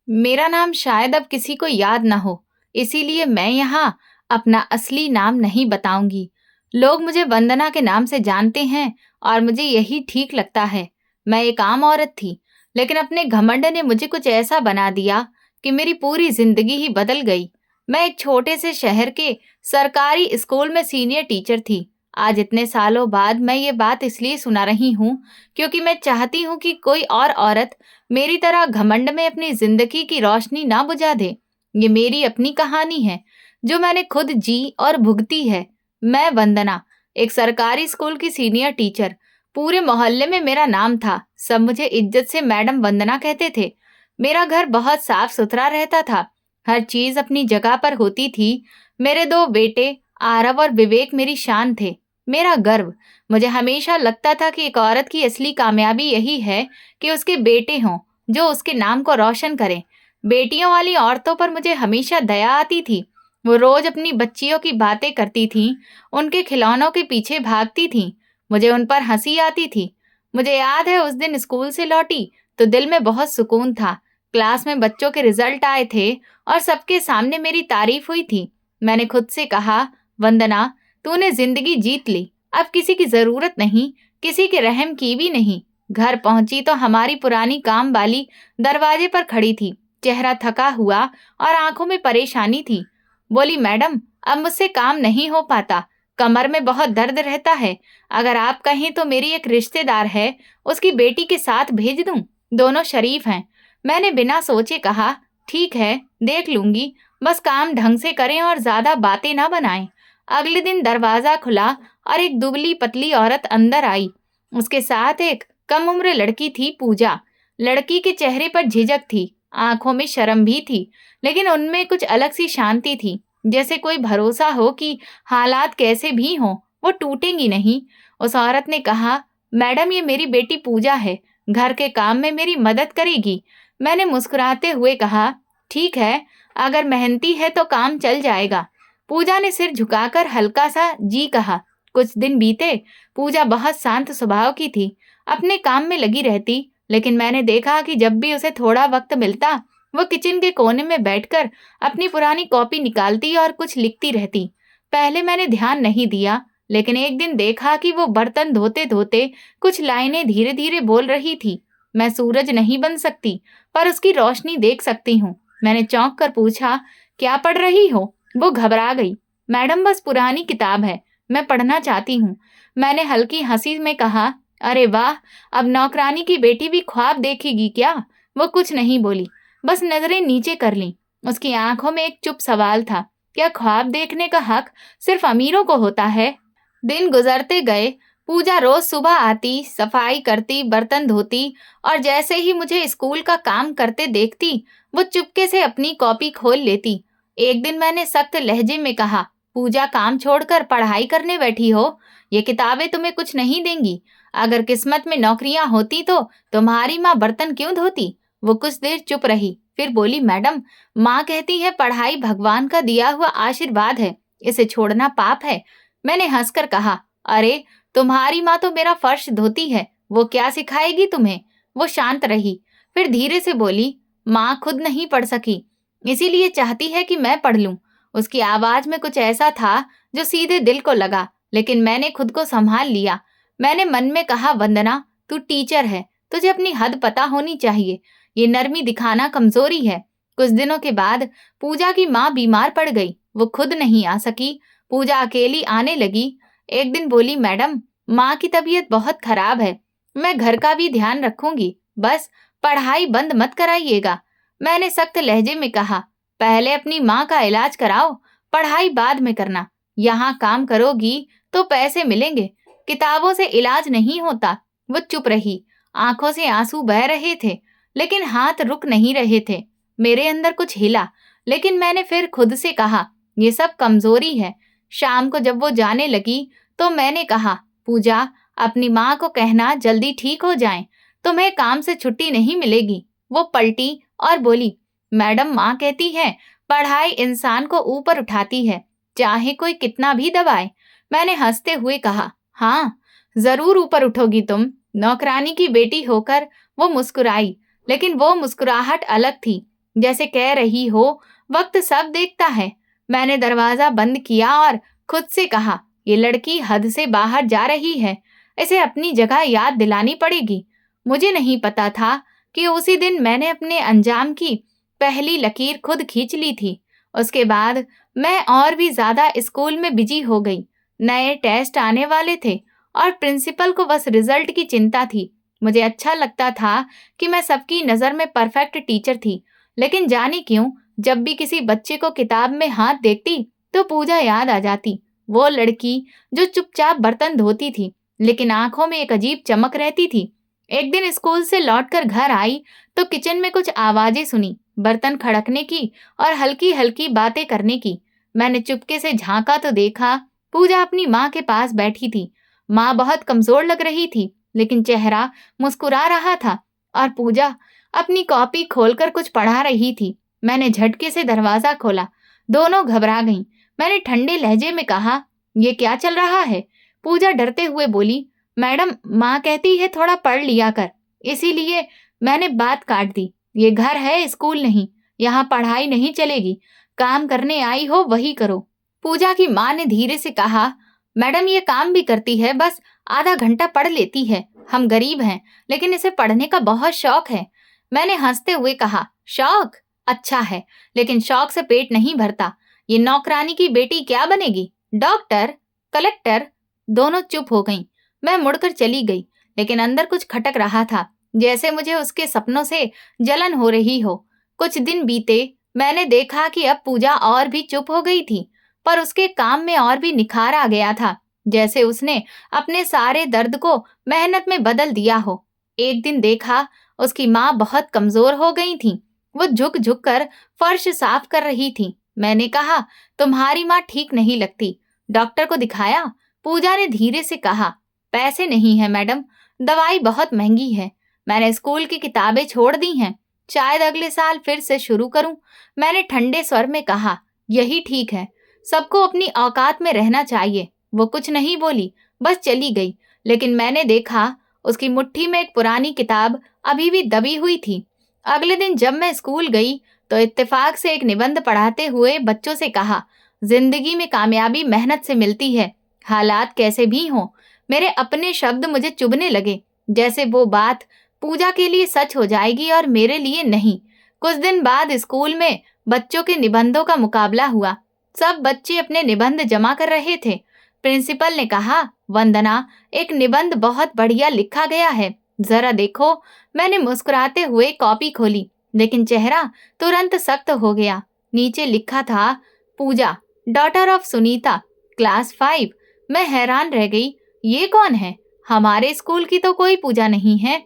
मेरा नाम शायद अब किसी को याद ना हो, इसीलिए मैं यहाँ अपना असली नाम नहीं बताऊंगी। लोग मुझे वंदना के नाम से जानते हैं और मुझे यही ठीक लगता है। मैं एक आम औरत थी, लेकिन अपने घमंड ने मुझे कुछ ऐसा बना दिया कि मेरी पूरी जिंदगी ही बदल गई। मैं एक छोटे से शहर के सरकारी स्कूल में सीनियर टीचर थी। आज इतने सालों बाद मैं ये बात इसलिए सुना रही हूँ क्योंकि मैं चाहती हूँ कि कोई और औरत मेरी तरह घमंड में अपनी जिंदगी की रोशनी ना बुझा दे। ये मेरी अपनी कहानी है जो मैंने खुद जी और भुगती है। मैं वंदना, एक सरकारी स्कूल की सीनियर टीचर। पूरे मोहल्ले में मेरा नाम था। सब मुझे इज्जत से मैडम वंदना कहते थे। मेरा घर बहुत साफ सुथरा रहता था। हर चीज अपनी जगह पर होती थी। मेरे दो बेटे आरव और विवेक मेरी शान थे, मेरा गर्व। मुझे हमेशा लगता था कि एक औरत की असली कामयाबी यही है कि उसके बेटे हों जो उसके नाम को रोशन करें। बेटियों वाली औरतों पर मुझे हमेशा दया आती थी। वो रोज अपनी बच्चियों की बातें करती थीं, उनके खिलौनों के पीछे भागती थीं। मुझे उन पर हंसी आती थी। मुझे याद है उस दिन स्कूल से लौटी तो दिल में बहुत सुकून था। क्लास में बच्चों के रिजल्ट आए थे और सबके सामने मेरी तारीफ हुई थी। मैंने खुद से कहा, वंदना, तूने जिंदगी जीत ली। अब किसी की जरूरत नहीं, किसी के रहम की भी नहीं। घर पहुंची तो हमारी पुरानी काम वाली दरवाजे पर खड़ी थी। चेहरा थका हुआ और आंखों में परेशानी थी। बोली, मैडम, अब मुझसे काम नहीं हो पाता। कमर में बहुत दर्द रहता है। अगर आप कहें तो मेरी एक रिश्तेदार है, उसकी बेटी के साथ भेज दूं। दोनों शरीफ हैं। मैंने बिना सोचे कहा, ठीक है, देख लूंगी। बस काम ढंग से करें और ज्यादा बातें ना बनाएं। अगले दिन दरवाजा खुला और एक दुबली पतली औरत अंदर आई। उसके साथ एक कम उम्र लड़की थी, पूजा। लड़की के चेहरे पर झिझक थी, आंखों में शर्म भी थी, लेकिन उनमें कुछ अलग सी शांति थी, जैसे कोई भरोसा हो कि हालात कैसे भी हों, वो टूटेंगी नहीं। उस औरत ने कहा, मैडम, ये मेरी बेटी पूजा है, घर के काम में मेरी मदद करेगी। मैंने मुस्कुराते हुए कहा, ठीक है, अगर मेहनती है तो काम चल जाएगा। पूजा ने सिर झुकाकर हल्का सा जी कहा। कुछ दिन बीते। पूजा बहुत शांत स्वभाव की थी, अपने काम में लगी रहती, लेकिन मैंने देखा कि जब भी उसे थोड़ा वक्त मिलता, वो किचन के कोने में बैठकर अपनी पुरानी कॉपी निकालती और कुछ लिखती रहती। पहले मैंने ध्यान नहीं दिया, लेकिन एक दिन देखा कि वो बर्तन धोते धोते कुछ लाइनें धीरे धीरे बोल रही थी। मैं सूरज नहीं बन सकती, पर उसकी रोशनी देख सकती हूँ। मैंने चौंक कर पूछा, क्या पढ़ रही हो? वो घबरा गई। मैडम, बस पुरानी किताब है, मैं पढ़ना चाहती हूँ। मैंने हल्की हंसी में कहा, अरे वाह, अब नौकरानी की बेटी भी ख्वाब देखेगी क्या? वो कुछ नहीं बोली, बस नजरें नीचे कर लीं। उसकी आंखों में एक चुप सवाल था, क्या ख्वाब देखने का हक सिर्फ अमीरों को होता है? दिन गुजरते गए। पूजा रोज सुबह आती, सफाई करती, बर्तन धोती, और जैसे ही मुझे स्कूल का काम करते देखती, वो चुपके से अपनी कॉपी खोल लेती। एक दिन मैंने सख्त लहजे में कहा, पूजा, काम छोड़कर पढ़ाई करने बैठी हो? ये किताबें तुम्हें कुछ नहीं देंगी। अगर किस्मत में नौकरियां होती तो तुम्हारी माँ बर्तन क्यों धोती? वो कुछ देर चुप रही, फिर बोली, मैडम, माँ कहती है पढ़ाई भगवान का दिया हुआ आशीर्वाद है, इसे छोड़ना पाप है। मैंने हंसकर कहा, अरे, तुम्हारी माँ तो मेरा फर्श धोती है, वो क्या सिखाएगी तुम्हें? वो शांत रही, फिर धीरे से बोली, माँ खुद नहीं पढ़ सकी, इसीलिए चाहती है कि मैं पढ़ लूं। उसकी आवाज में कुछ ऐसा था जो सीधे दिल को लगा, लेकिन मैंने खुद को संभाल लिया। मैंने मन में कहा, वंदना, तू टीचर है, तुझे अपनी हद पता होनी चाहिए। ये नरमी दिखाना कमजोरी है। कुछ दिनों के बाद पूजा की माँ बीमार पड़ गई। वो खुद नहीं आ सकी। पूजा अकेली आने लगी। एक दिन बोली, मैडम, माँ की तबीयत बहुत खराब है, मैं घर का भी ध्यान रखूंगी, बस पढ़ाई बंद मत कराइएगा। मैंने सख्त लहजे में कहा, पहले अपनी माँ का इलाज कराओ, पढ़ाई बाद में करना। यहाँ काम करोगी तो पैसे मिलेंगे, किताबों से इलाज नहीं होता। वो चुप रही, आंखों से आंसू बह रहे थे, लेकिन हाथ रुक नहीं रहे थे। मेरे अंदर कुछ हिला, लेकिन मैंने फिर खुद से कहा, ये सब कमजोरी है। शाम को जब वो जाने लगी तो मैंने कहा, पूजा, अपनी माँ को कहना जल्दी ठीक हो जाएं, तुम्हें काम से छुट्टी नहीं मिलेगी। वो पलटी और बोली, मैडम, माँ कहती है पढ़ाई इंसान को ऊपर उठाती है, चाहे कोई कितना भी दबाए। मैंने हंसते हुए कहा, हाँ, जरूर ऊपर उठोगी तुम, नौकरानी की बेटी होकर। वो मुस्कुराई, लेकिन वो मुस्कुराहट अलग थी। जैसे कह रही हो वक्त सब देखता है। मैंने दरवाजा बंद किया और खुद से कहा, ये लड़की हद से बाहर जा रही है, इसे अपनी जगह याद दिलानी पड़ेगी। मुझे नहीं पता था कि उसी दिन मैंने अपने अंजाम की पहली लकीर खुद खींच ली थी। उसके बाद मैं और भी ज्यादा स्कूल में बिजी हो गई। नए टेस्ट आने वाले थे और प्रिंसिपल को बस रिजल्ट की चिंता थी। मुझे अच्छा लगता था कि मैं सबकी नज़र में परफेक्ट टीचर थी, लेकिन जाने क्यों जब भी किसी बच्चे को किताब में हाथ देखती तो पूजा याद आ जाती। वो लड़की जो चुपचाप बर्तन धोती थी, लेकिन आंखों में एक अजीब चमक रहती थी। एक दिन स्कूल से लौटकर घर आई तो किचन में कुछ आवाजें सुनी, बर्तन खड़कने की और हल्की हल्की बातें करने की। मैंने चुपके से झांका तो देखा पूजा अपनी माँ के पास बैठी थी। माँ बहुत कमजोर लग रही थी, लेकिन चेहरा मुस्कुरा रहा था और पूजा अपनी कॉपी खोलकर कुछ पढ़ा रही थी। मैंने झटके से दरवाजा खोला। दोनों घबरा गईं। मैंने ठंडे लहजे में कहा, ये क्या चल रहा है? पूजा डरते हुए बोली, मैडम माँ कहती है थोड़ा पढ़ लिया कर, इसीलिए। मैंने बात काट दी। ये घर है, स्कूल नहीं। यहाँ पढ़ाई नहीं चलेगी। काम करने आई हो वही करो। पूजा की माँ ने धीरे से कहा, मैडम ये काम भी करती है, बस आधा घंटा पढ़ लेती है। हम गरीब हैं, लेकिन इसे पढ़ने का बहुत शौक है। मैंने हंसते हुए कहा, शौक अच्छा है, लेकिन शौक से पेट नहीं भरता। ये नौकरानी की बेटी क्या बनेगी? Doctor, collector? दोनों चुप हो गईं। मैं मुड़कर चली गई, लेकिन अंदर कुछ खटक रहा था, जैसे मुझे उसके सपनों से जलन हो रही हो। कुछ दिन बीते। मैंने देखा कि अब पूजा और भी चुप हो गई थी, पर उसके काम में और भी निखार आ गया था, जैसे उसने अपने सारे दर्द को मेहनत में बदल दिया हो। एक दिन देखा उसकी माँ बहुत कमजोर हो गई थी। वो झुक झुक कर फर्श साफ कर रही थी। मैंने कहा, तुम्हारी माँ ठीक नहीं लगती, डॉक्टर को दिखाया? पूजा ने धीरे से कहा, पैसे नहीं है मैडम, दवाई बहुत महंगी है। मैंने स्कूल की किताबें छोड़ दी हैं, शायद अगले साल फिर से शुरू करूं। मैंने ठंडे स्वर में कहा, यही ठीक है, सबको अपनी औकात में रहना चाहिए। वो कुछ नहीं बोली, बस चली गई। लेकिन मैंने देखा उसकी मुट्ठी में एक पुरानी किताब अभी भी दबी हुई थी। अगले दिन जब मैं स्कूल गई तो इत्तेफाक से एक निबंध पढ़ाते हुए बच्चों से कहा, जिंदगी में कामयाबी मेहनत से मिलती है, हालात कैसे भी हों। मेरे अपने शब्द मुझे चुभने लगे, जैसे वो बात पूजा के लिए सच हो जाएगी और मेरे लिए नहीं। कुछ दिन बाद स्कूल में बच्चों के निबंधों का मुकाबला हुआ। सब बच्चे अपने निबंध जमा कर रहे थे। प्रिंसिपल ने कहा, वंदना, एक निबंध बहुत बढ़िया लिखा गया है, जरा देखो। मैंने मुस्कुराते हुए कॉपी खोली, लेकिन चेहरा तुरंत सख्त हो गया। नीचे लिखा था, पूजा, डॉटर ऑफ सुनीता, क्लास 5। मैं हैरान रह गई, ये कौन है? हमारे स्कूल की तो कोई पूजा नहीं है।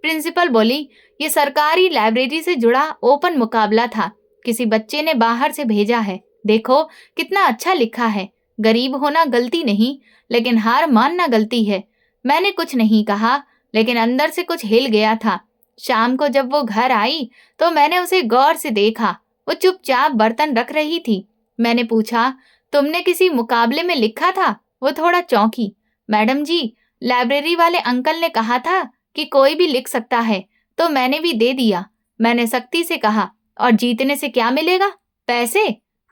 प्रिंसिपल बोली, ये सरकारी लाइब्रेरी से जुड़ा ओपन मुकाबला था, किसी बच्चे ने बाहर से भेजा है। देखो कितना अच्छा लिखा है। गरीब होना गलती नहीं, लेकिन हार मानना गलती है। मैंने कुछ नहीं कहा, लेकिन अंदर से कुछ हिल गया था। शाम को जब वो घर आई तो मैंने उसे गौर से देखा। वो चुपचाप बर्तन रख रही थी। मैंने पूछा, तुमने किसी मुकाबले में लिखा था? वो थोड़ा चौंकी। मैडम जी, लाइब्रेरी वाले अंकल ने कहा था कि कोई भी लिख सकता है, तो मैंने भी दे दिया। मैंने सख्ती से कहा, और जीतने से क्या मिलेगा? पैसे,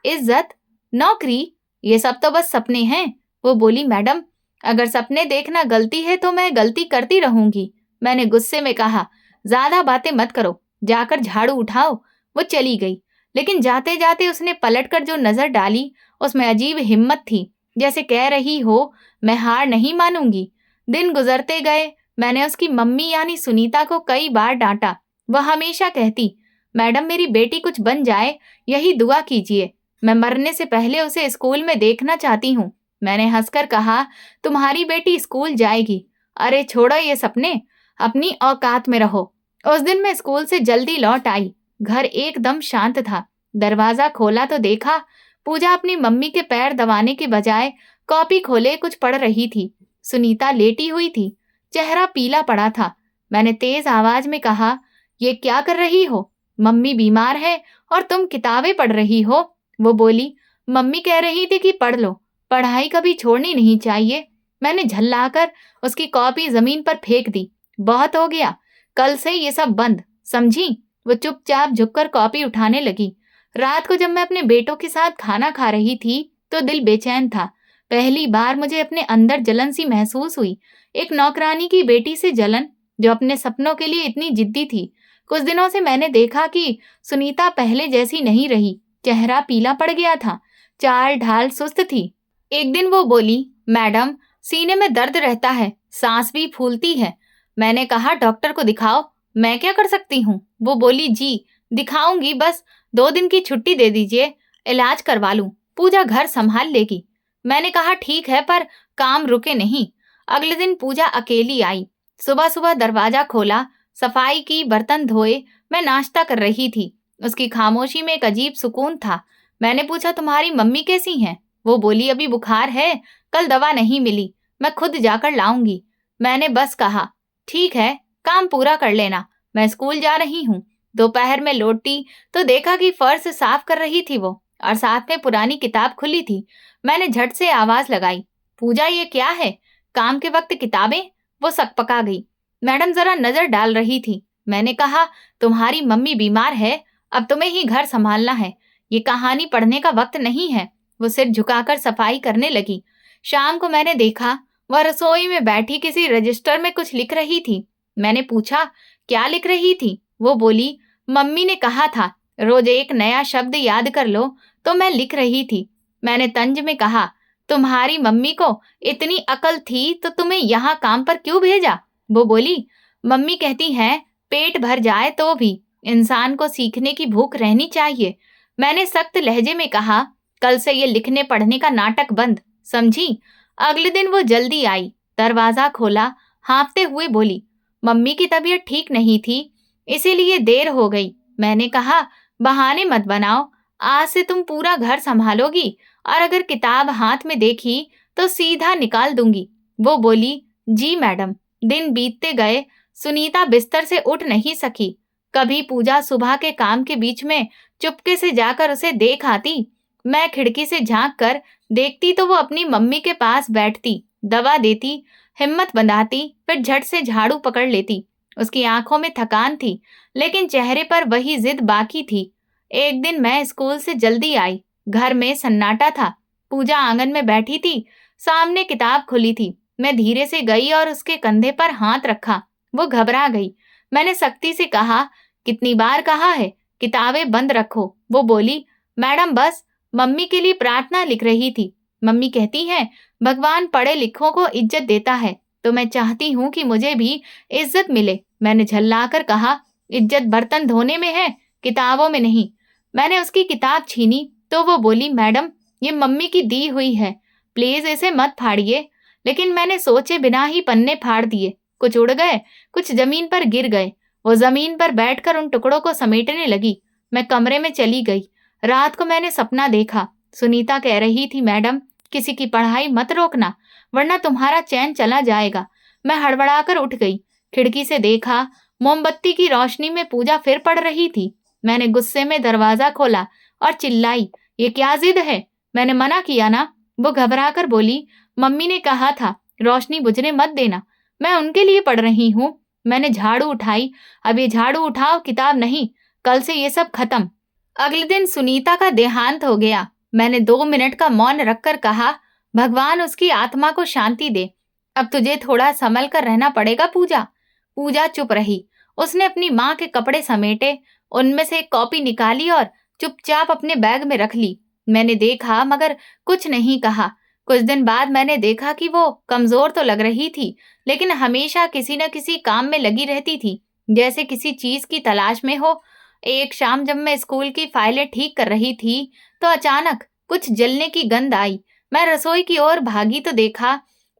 इज्जत, नौकरी? ये सब तो बस सपने हैं। वो बोली, मैडम, अगर सपने देखना गलती है तो मैं गलती करती रहूंगी। मैंने गुस्से में कहा, ज्यादा बातें मत करो, जाकर झाड़ू उठाओ। वो चली गई, लेकिन जाते जाते उसने पलटकर जो नजर डाली उसमें अजीब हिम्मत थी, जैसे कह रही हो, मैं हार नहीं मानूंगी। दिन गुजरते गए। मैंने उसकी मम्मी यानी सुनीता को कई बार डांटा। वह हमेशा कहती, मैडम मेरी बेटी कुछ बन जाए, यही दुआ कीजिए। मैं मरने से पहले उसे स्कूल में देखना चाहती हूँ। मैंने हंसकर कहा, तुम्हारी बेटी स्कूल जाएगी। अरे छोड़ो ये सपने, अपनी औकात में रहो। उस दिन मैं स्कूल से जल्दी लौट आई। घर एकदम शांत था। दरवाजा खोला तो देखा पूजा अपनी मम्मी के पैर दबाने के बजाय कॉपी खोले कुछ पढ़ रही थी। सुनीता लेटी हुई थी, चेहरा पीला पड़ा था। मैंने तेज आवाज में कहा, ये क्या कर रही हो? मम्मी बीमार है और तुम किताबें पढ़ रही हो। वो बोली, मम्मी कह रही थी कि पढ़ लो, पढ़ाई कभी छोड़नी नहीं चाहिए। मैंने झल्लाकर उसकी कॉपी जमीन पर फेंक दी। बहुत हो गया, कल से ये सब बंद, समझी? वो चुपचाप झुककर कॉपी उठाने लगी। रात को जब मैं अपने बेटों के साथ खाना खा रही थी तो दिल बेचैन था। पहली बार मुझे अपने अंदर जलन सी महसूस हुई, एक नौकरानी की बेटी से जलन जो अपने सपनों के लिए इतनी जिद्दी थी। कुछ दिनों से मैंने देखा कि सुनीता पहले जैसी नहीं रही। चेहरा पीला पड़ गया था, चाल ढाल सुस्त थी। एक दिन वो बोली, मैडम, सीने में दर्द रहता है, सांस भी फूलती है। मैंने कहा, डॉक्टर को दिखाओ, मैं क्या कर सकती हूँ? वो बोली, जी दिखाऊंगी, बस 2 दिन की छुट्टी दे दीजिए, इलाज करवा लूं, पूजा घर संभाल लेगी। मैंने कहा, ठीक है, पर काम रुके नहीं। अगले दिन पूजा अकेली आई। सुबह सुबह दरवाजा खोला, सफाई की, बर्तन धोए। मैं नाश्ता कर रही थी। उसकी खामोशी में एक अजीब सुकून था। मैंने पूछा, तुम्हारी मम्मी कैसी हैं? वो बोली, अभी बुखार है, कल दवा नहीं मिली, मैं खुद जाकर लाऊंगी। मैंने बस कहा, ठीक है, काम पूरा कर लेना, मैं स्कूल जा रही हूँ। दोपहर में लौटी तो देखा कि फर्श साफ कर रही थी वो, और साथ में पुरानी किताब खुली थी। मैंने झट से आवाज लगाई, पूजा, ये क्या है? काम के वक्त किताबें? वो सकपका गई। मैडम जरा नजर डाल रही थी। मैंने कहा, तुम्हारी मम्मी बीमार है, अब तुम्हें ही घर संभालना है, ये कहानी पढ़ने का वक्त नहीं है। वो सिर झुकाकर सफाई करने लगी। शाम को मैंने देखा वह रसोई में बैठी किसी रजिस्टर में कुछ लिख रही थी। मैंने पूछा, क्या लिख रही थी? वो बोली, मम्मी ने कहा था रोज एक नया शब्द याद कर लो, तो मैं लिख रही थी। मैंने तंज में कहा, तुम्हारी मम्मी को इतनी अकल थी तो तुम्हें यहाँ काम पर क्यों भेजा? वो बोली, मम्मी कहती हैं पेट भर जाए तो भी इंसान को सीखने की भूख रहनी चाहिए। मैंने सख्त लहजे में कहा, कल से ये लिखने पढ़ने का नाटक बंद, समझी? अगले दिन वो जल्दी आई, दरवाजा खोला, हाँफते हुए बोली, मम्मी की तबीयत ठीक नहीं थी, इसीलिए देर हो गई। मैंने कहा, बहाने मत बनाओ, आज से तुम पूरा घर संभालोगी, और अगर किताब हाथ में देखी तो सीधा निकाल दूंगी। वो बोली, जी मैडम। दिन बीतते गए, सुनीता बिस्तर से उठ नहीं सकी। कभी पूजा सुबह के काम के बीच में चुपके से जाकर उसे देख आती। मैं खिड़की से झांक कर देखती तो वो अपनी मम्मी के पास बैठती, दवा देती, हिम्मत बंधाती, फिर झट से झाड़ू पकड़ लेती। उसकी आंखों में थकान थी, लेकिन चेहरे पर वही जिद बाकी थी। एक दिन मैं स्कूल से जल्दी आई। घर में सन्नाटा था। पूजा आंगन में बैठी थी, सामने किताब खुली थी। मैं धीरे से गई और उसके कंधे पर हाथ रखा। वो घबरा गई। मैंने सख्ती से कहा, कितनी बार कहा है, किताबें बंद रखो। वो बोली, मैडम बस मम्मी के लिए प्रार्थना लिख रही थी। मम्मी कहती हैं भगवान पढ़े लिखों को इज्जत देता है, तो मैं चाहती हूँ कि मुझे भी इज्जत मिले। मैंने झल्लाकर कहा, इज्जत बर्तन धोने में है, किताबों में नहीं। मैंने उसकी किताब छीनी तो वो बोली, मैडम ये मम्मी की दी हुई है, प्लीज इसे मत फाड़िए। लेकिन मैंने सोचे बिना ही पन्ने फाड़ दिए। कुछ उड़ गए, कुछ जमीन पर गिर गए। वो जमीन पर बैठकर उन टुकड़ों को समेटने लगी। मैं कमरे में चली गई। रात को मैंने सपना देखा। सुनीता कह रही थी, मैडम किसी की पढ़ाई मत रोकना, वरना तुम्हारा चैन चला जाएगा। मैं हड़बड़ाकर उठ गई। खिड़की से देखा, मोमबत्ती की रोशनी में पूजा फिर पढ़ रही थी। मैंने गुस्से में दरवाजा खोला और चिल्लाई, ये क्या जिद है? मैंने मना किया ना। वो घबराकर बोली, मम्मी ने कहा था रोशनी बुझने मत देना, मैं उनके लिए पढ़ रही हूँ। मैंने झाड़ू उठाई। अब ये झाड़ू उठाओ, किताब नहीं, कल से ये सब खत्म। अगले दिन सुनीता का देहांत हो गया। मैंने 2 मिनट का मौन रखकर कहा, भगवान उसकी आत्मा को शांति दे। अब तुझे थोड़ा संभल कर रहना पड़ेगा पूजा। पूजा चुप रही। उसने अपनी माँ के कपड़े समेटे, उनमें से एक कॉपी निकाली और चुपचाप अपने बैग में रख ली। मैंने देखा मगर कुछ नहीं कहा। कुछ दिन बाद मैंने देखा कि वो कमजोर तो लग रही थी, लेकिन हमेशा किसी न किसी काम में लगी रहती थी, जैसे किसी चीज की तलाश में हो। एक शाम जब मैं स्कूल की फाइलें ठीक कर रही थी तो अचानक कुछ जलने की गंध आई। मैं रसोई की ओर भागी तो देखा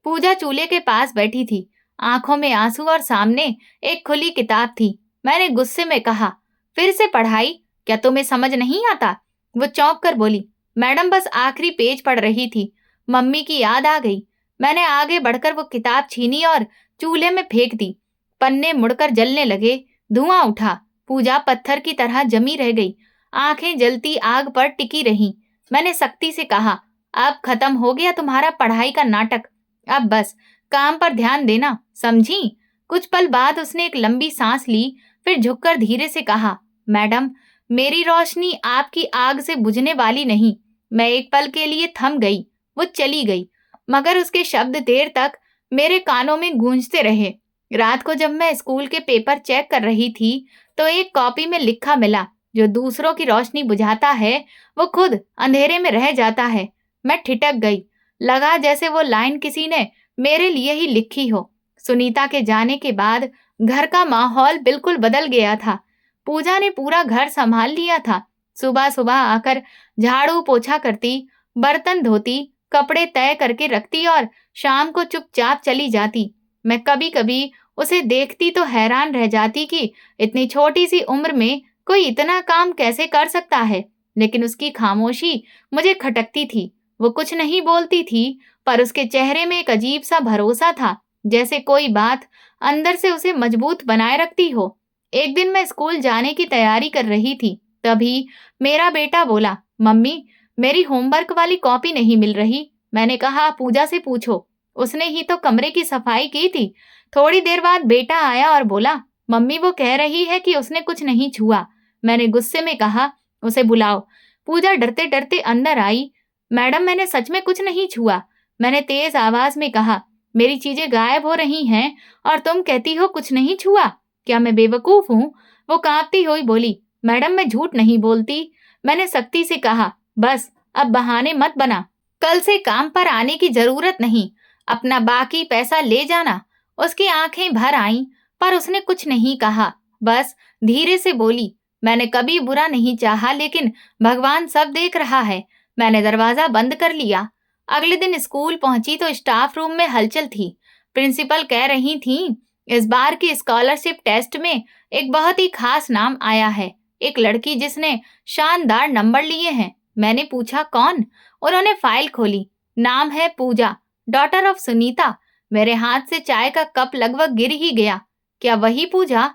पूजा चूल्हे के पास बैठी थी, आंखों में आंसू और सामने एक खुली किताब थी। मैंने गुस्से में कहा, फिर से पढ़ाई? क्या तुम्हें समझ नहीं आता? वो चौंक कर बोली, मैडम बस आखिरी पेज पढ़ रही थी, मम्मी की याद आ गई। मैंने आगे बढ़कर वो किताब छीनी और चूल्हे में फेंक दी। पन्ने मुड़कर जलने लगे, धुआं उठा। पूजा पत्थर की तरह जमी रह गई, आंखें जलती आग पर टिकी रहीं। मैंने सख्ती से कहा, अब खत्म हो गया तुम्हारा पढ़ाई का नाटक, अब बस काम पर ध्यान देना, समझी? कुछ पल बाद उसने एक लंबी सांस ली, फिर झुककर धीरे से कहा, मैडम, मेरी रोशनी आपकी आग से बुझने वाली नहीं। मैं एक पल के लिए थम गई। वो चली गई, मगर उसके शब्द देर तक मेरे कानों में गूंजते रहे। रात को जब मैं स्कूल के पेपर चेक कर रही थी, तो एक कॉपी में लिखा मिला, जो दूसरों की रोशनी बुझाता है, वो खुद अंधेरे में रह जाता है। मैं ठिठक गई। लगा जैसे वो लाइन किसी ने मेरे लिए ही लिखी हो। सुनीता के जाने के बाद घर का माहौल बिल्कुल बदल गया था। पूजा ने पूरा घर संभाल लिया था। सुबह सुबह आकर झाड़ू पोछा करती, बर्तन धोती, कपड़े तय करके रखती और शाम को चुपचाप चली जाती। मैं कभी कभी उसे देखती तो हैरान रह जाती कि इतनी छोटी सी उम्र में कोई इतना काम कैसे कर सकता है। लेकिन उसकी खामोशी मुझे खटकती थी। वो कुछ नहीं बोलती थी, पर उसके चेहरे में एक अजीब सा भरोसा था, जैसे कोई बात अंदर से उसे मजबूत बनाए रखती हो। एक दिन मैं स्कूल जाने की तैयारी कर रही थी, तभी मेरा बेटा बोला, मम्मी, मेरी होमवर्क वाली कॉपी नहीं मिल रही। मैंने कहा, पूजा से पूछो, उसने ही तो कमरे की सफाई की थी। थोड़ी देर बाद बेटा आया और बोला, मम्मी, वो कह रही है कि उसने कुछ नहीं छुआ। मैंने गुस्से में कहा, उसे बुलाओ। पूजा डरते डरते अंदर आई। मैडम, मैंने सच में कुछ नहीं छुआ। मैंने तेज आवाज में कहा, मेरी चीजें गायब हो रही हैं और तुम कहती हो कुछ नहीं छुआ। क्या मैं बेवकूफ हूँ? वो कांपती हुई बोली, मैडम, मैं झूठ नहीं बोलती। मैंने सख्ती से कहा, बस अब बहाने मत बना। कल से काम पर आने की जरूरत नहीं। अपना बाकी पैसा ले जाना। उसकी आंखें भर आईं, पर उसने कुछ नहीं कहा। बस धीरे से बोली, मैंने कभी बुरा नहीं चाहा, लेकिन भगवान सब देख रहा है। मैंने दरवाजा बंद कर लिया। अगले दिन स्कूल पहुंची तो स्टाफ रूम में हलचल थी। प्रिंसिपल कह रही थी, इस बार की स्कॉलरशिप टेस्ट में एक बहुत ही खास नाम आया है। एक लड़की जिसने शानदार नंबर लिए हैं। मैंने पूछा, कौन? उन्होंने फाइल खोली। नाम है पूजा, डॉटर ऑफ सुनीता। मेरे हाथ से चाय का कप लगभग गिर ही गया। क्या वही पूजा?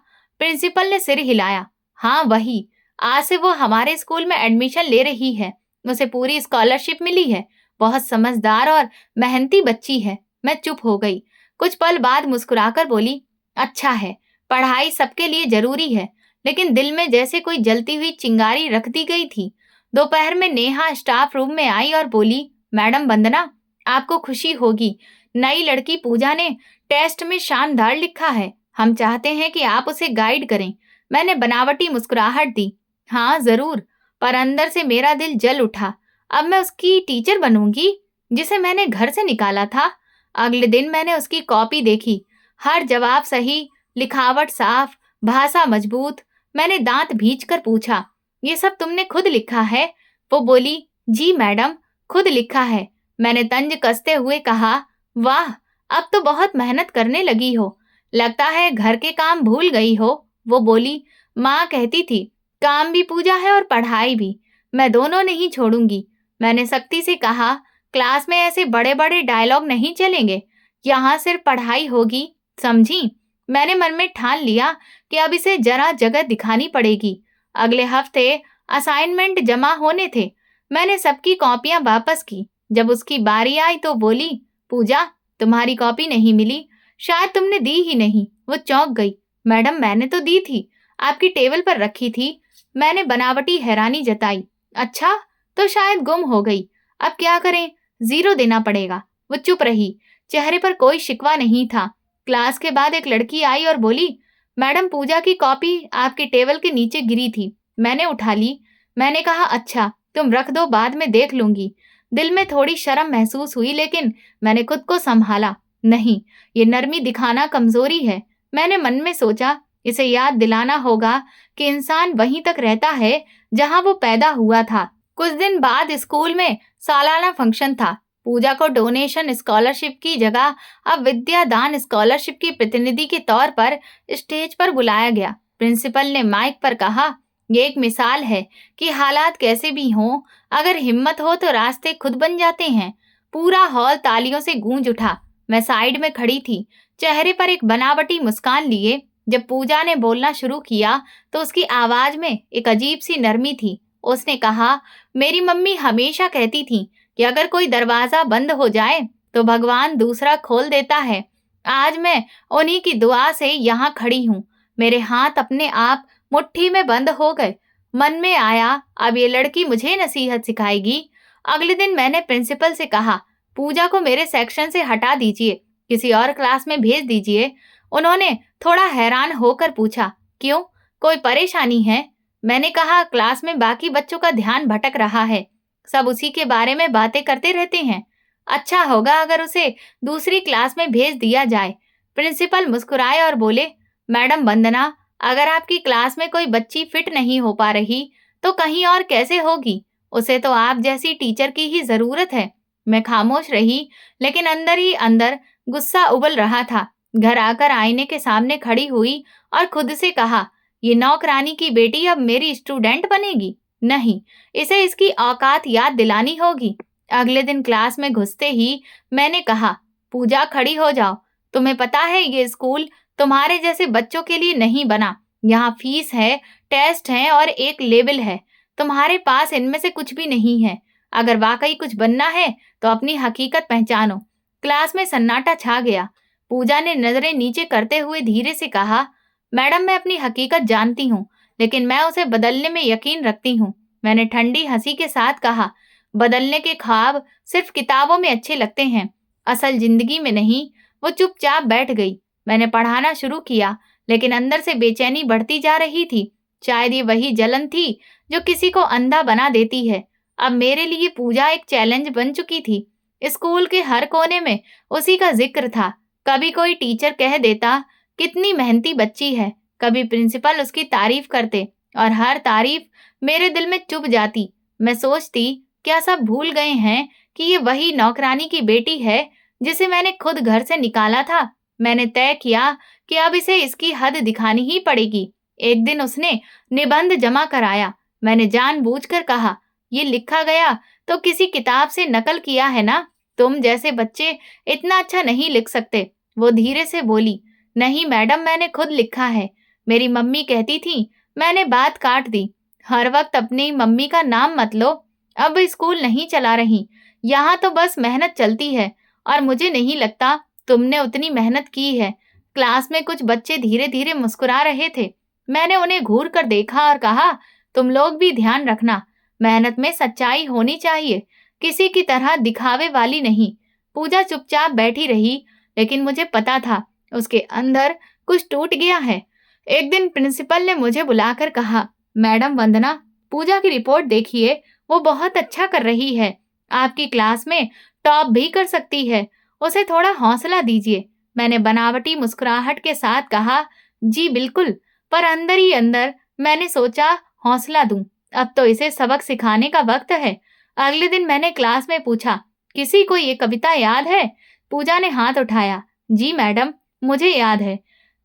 प्रिंसिपल ने सिर हिलाया। हाँ, वही। आज से वो हमारे स्कूल में एडमिशन ले रही है। उसे पूरी स्कॉलरशिप मिली है। बहुत समझदार और मेहनती बच्ची है। मैं चुप हो गई। कुछ पल बाद मुस्कुराकर बोली, अच्छा है, पढ़ाई सबके लिए जरूरी है। लेकिन दिल में जैसे कोई जलती हुई चिंगारी रख दी गई थी। दोपहर में नेहा स्टाफ रूम में आई और बोली, मैडम वंदना, आपको खुशी होगी, नई लड़की पूजा ने टेस्ट में शानदार लिखा है। हम चाहते हैं कि आप उसे गाइड करें। मैंने बनावटी मुस्कुराहट दी। हाँ जरूर, पर अंदर से मेरा दिल जल उठा। अब मैं उसकी टीचर बनूंगी, जिसे मैंने घर से निकाला था। अगले दिन मैंने उसकी कॉपी देखी। हर जवाब सही, लिखावट साफ, भाषा मजबूत। मैंने दांत भींच कर पूछा, ये सब तुमने खुद लिखा है? वो बोली, जी मैडम, खुद लिखा है। मैंने तंज कसते हुए कहा, वाह, अब तो बहुत मेहनत करने लगी हो। लगता है घर के काम भूल गई हो। वो बोली, माँ कहती थी, काम भी पूजा है और पढ़ाई भी। मैं दोनों नहीं छोड़ूंगी। मैंने सख्ती से कहा, क्लास में ऐसे बड़े बड़े डायलॉग नहीं चलेंगे। यहाँ सिर्फ पढ़ाई होगी, समझी? मैंने मन में ठान लिया कि अब इसे जरा जगह दिखानी पड़ेगी। अगले हफ्ते असाइनमेंट जमा होने थे। मैंने सबकी कॉपियां वापस की। जब उसकी बारी आई तो बोली, पूजा, तुम्हारी कॉपी नहीं मिली। शायद तुमने दी ही नहीं। वो चौंक गई। मैडम, मैंने तो दी थी, आपकी टेबल पर रखी थी। मैंने बनावटी हैरानी जताई। अच्छा, तो शायद गुम हो गई। अब क्या करें? 0 देना पड़ेगा। वो चुप रही। चेहरे पर कोई शिकवा नहीं था। क्लास के बाद एक लड़की आई और बोली, मैडम, पूजा की कॉपी आपकी टेबल के नीचे गिरी थी। मैंने उठा ली। मैंने कहा, अच्छा, तुम रख दो, बाद में देख लूंगी। दिल में थोड़ी शर्म महसूस हुई, लेकिन मैंने खुद को संभाला। नहीं, ये नरमी दिखाना कमजोरी है। मैंने मन में सोचा, इसे याद दिलाना होगा कि इंसान वहीं तक रहता है जहां वो पैदा हुआ था। कुछ दिन बाद स्कूल में सालाना फंक्शन था। पूजा को डोनेशन स्कॉलरशिप की जगह अब विद्या दान स्कॉलरशिप की प्रतिनिधि के तौर पर स्टेज पर बुलाया गया। प्रिंसिपल ने माइक पर कहा, ये एक मिसाल है कि हालात कैसे भी हों, अगर हिम्मत हो तो रास्ते खुद बन जाते हैं। पूरा हॉल तालियों से गूंज उठा। मैं साइड में खड़ी थी, चेहरे पर एक बनावटी मुस्कान लिए। जब पूजा ने बोलना शुरू किया तो उसकी आवाज में एक अजीब सी नरमी थी। उसने कहा, मेरी मम्मी हमेशा कहती थी कि अगर कोई दरवाजा बंद हो जाए तो भगवान दूसरा खोल देता है। आज मैं उन्हीं की दुआ से यहाँ खड़ी हूँ। मेरे हाथ अपने आप मुट्ठी में बंद हो गए। मन में आया, अब ये लड़की मुझे नसीहत सिखाएगी। अगले दिन मैंने प्रिंसिपल से कहा, पूजा को मेरे सेक्शन से हटा दीजिए, किसी और क्लास में भेज दीजिए। उन्होंने थोड़ा हैरान होकर पूछा, क्यों, कोई परेशानी है? मैंने कहा, क्लास में बाकी बच्चों का ध्यान भटक रहा है, सब उसी के बारे में बातें करते रहते हैं। अच्छा होगा अगर उसे दूसरी क्लास में भेज दिया जाए। प्रिंसिपल मुस्कुराए और बोले, मैडम वंदना, अगर आपकी क्लास में कोई बच्ची फिट नहीं हो पा रही तो कहीं और कैसे होगी? उसे तो आप जैसी टीचर की ही जरूरत है। मैं खामोश रही, लेकिन अंदर ही अंदर गुस्सा उबल रहा था। घर आकर आईने के सामने खड़ी हुई और खुद से कहा, ये नौकरानी की बेटी अब मेरी स्टूडेंट बनेगी? नहीं, इसे इसकी औकात याद दिलानी होगी। अगले दिन क्लास में घुसते ही मैंने कहा, पूजा खड़ी हो जाओ। तुम्हें पता है ये स्कूल तुम्हारे जैसे बच्चों के लिए नहीं बना। यहाँ फीस है, टेस्ट है और एक लेबल है। तुम्हारे पास इनमें से कुछ भी नहीं है। अगर वाकई कुछ बनना है तो अपनी हकीकत पहचानो। क्लास में सन्नाटा छा गया। पूजा ने नजरें नीचे करते हुए धीरे से कहा, मैडम मैं अपनी हकीकत जानती हूँ, लेकिन मैं उसे बदलने में यकीन रखती हूँ। मैंने ठंडी हंसी के साथ कहा, बदलने के ख्वाब सिर्फ किताबों में अच्छे लगते हैं, असल जिंदगी में नहीं। वो चुपचाप बैठ गई। मैंने पढ़ाना शुरू किया, लेकिन अंदर से बेचैनी बढ़ती जा रही थी। शायद ये वही जलन थी जो किसी को अंधा बना देती है। अब मेरे लिए पूजा एक चैलेंज बन चुकी थी। स्कूल के हर कोने में उसी का जिक्र था। कभी कोई टीचर कह देता, कितनी मेहनती बच्ची है। कभी प्रिंसिपल उसकी तारीफ करते और हर तारीफ मेरे दिल में चुभ जाती। मैं सोचती, क्या सब भूल गए हैं कि ये वही नौकरानी की बेटी है जिसे मैंने खुद घर से निकाला था। मैंने तय किया कि अब इसे इसकी हद दिखानी ही पड़ेगी। एक दिन उसने निबंध जमा कराया। मैंने जानबूझकर कहा, ये लिखा गया तो किसी किताब से नकल किया है ना? तुम जैसे बच्चे इतना अच्छा नहीं लिख सकते। वो धीरे से बोली, नहीं मैडम, मैंने खुद लिखा है। मेरी मम्मी कहती थी। मैंने बात काट दी, हर वक्त अपनी मम्मी का नाम मत लो। अब स्कूल नहीं चला रही, यहाँ तो बस मेहनत चलती है और मुझे नहीं लगता तुमने उतनी मेहनत की है। क्लास में कुछ बच्चे धीरे धीरे मुस्कुरा रहे थे। मैंने उन्हें घूर कर देखा और कहा, तुम लोग भी ध्यान रखना, मेहनत में सच्चाई होनी चाहिए, किसी की तरह दिखावे वाली नहीं। पूजा चुपचाप बैठी रही, लेकिन मुझे पता था उसके अंदर कुछ टूट गया है। एक दिन प्रिंसिपल ने मुझे बुलाकर कहा, मैडम वंदना, पूजा की रिपोर्ट देखिए, वो बहुत अच्छा कर रही है, आपकी क्लास में टॉप भी कर सकती है, उसे थोड़ा हौसला दीजिए। मैंने बनावटी मुस्कुराहट के साथ कहा, जी बिल्कुल, पर अंदर ही अंदर मैंने सोचा, हौसला दूं, अब तो इसे सबक सिखाने का वक्त है। अगले दिन मैंने क्लास में पूछा, किसी को ये कविता याद है? पूजा ने हाथ उठाया, जी मैडम, मुझे याद है।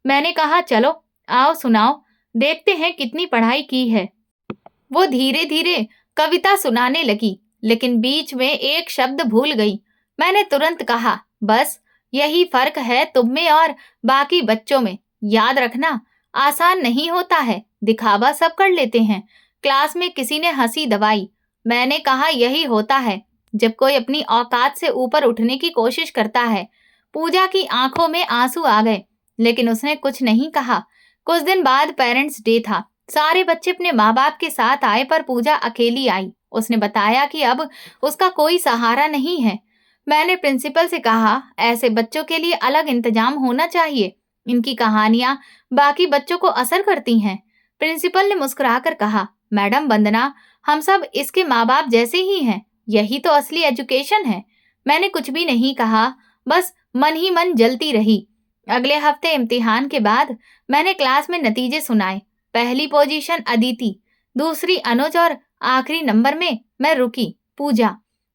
मैंने कहा, चलो आओ सुनाओ, देखते हैं कितनी पढ़ाई की है। वो धीरे धीरे कविता सुनाने लगी, लेकिन बीच में एक शब्द भूल गई। मैंने तुरंत कहा, बस यही फर्क है तुम में और बाकी बच्चों में। याद रखना, आसान नहीं होता है, दिखावा सब कर लेते हैं। क्लास में किसी ने हंसी दबाई। मैंने कहा, यही होता है जब कोई अपनी औकात से ऊपर उठने की कोशिश करता है। पूजा की आंखों में आंसू आ गए, लेकिन उसने कुछ नहीं कहा। कुछ दिन बाद पेरेंट्स डे था। सारे बच्चे अपने माँ बाप के साथ आए, पर पूजा अकेली आई। उसने बताया कि अब उसका कोई सहारा नहीं है। मैंने प्रिंसिपल से कहा, ऐसे बच्चों के लिए अलग इंतजाम होना चाहिए, इनकी कहानियां बाकी बच्चों को असर करती हैं। प्रिंसिपल ने मुस्कुराकर कहा, मैडम वंदना, हम सब इसके माँ बाप जैसे ही हैं, यही तो असली एजुकेशन है। मैंने कुछ भी नहीं कहा, बस मन ही मन जलती रही। अगले हफ्ते इम्तिहान के बाद मैंने क्लास में नतीजे सुनाए। पहली पोजीशन अदिति, दूसरी अनुज और आखिरी नंबर में मैं रुकी, पूजा।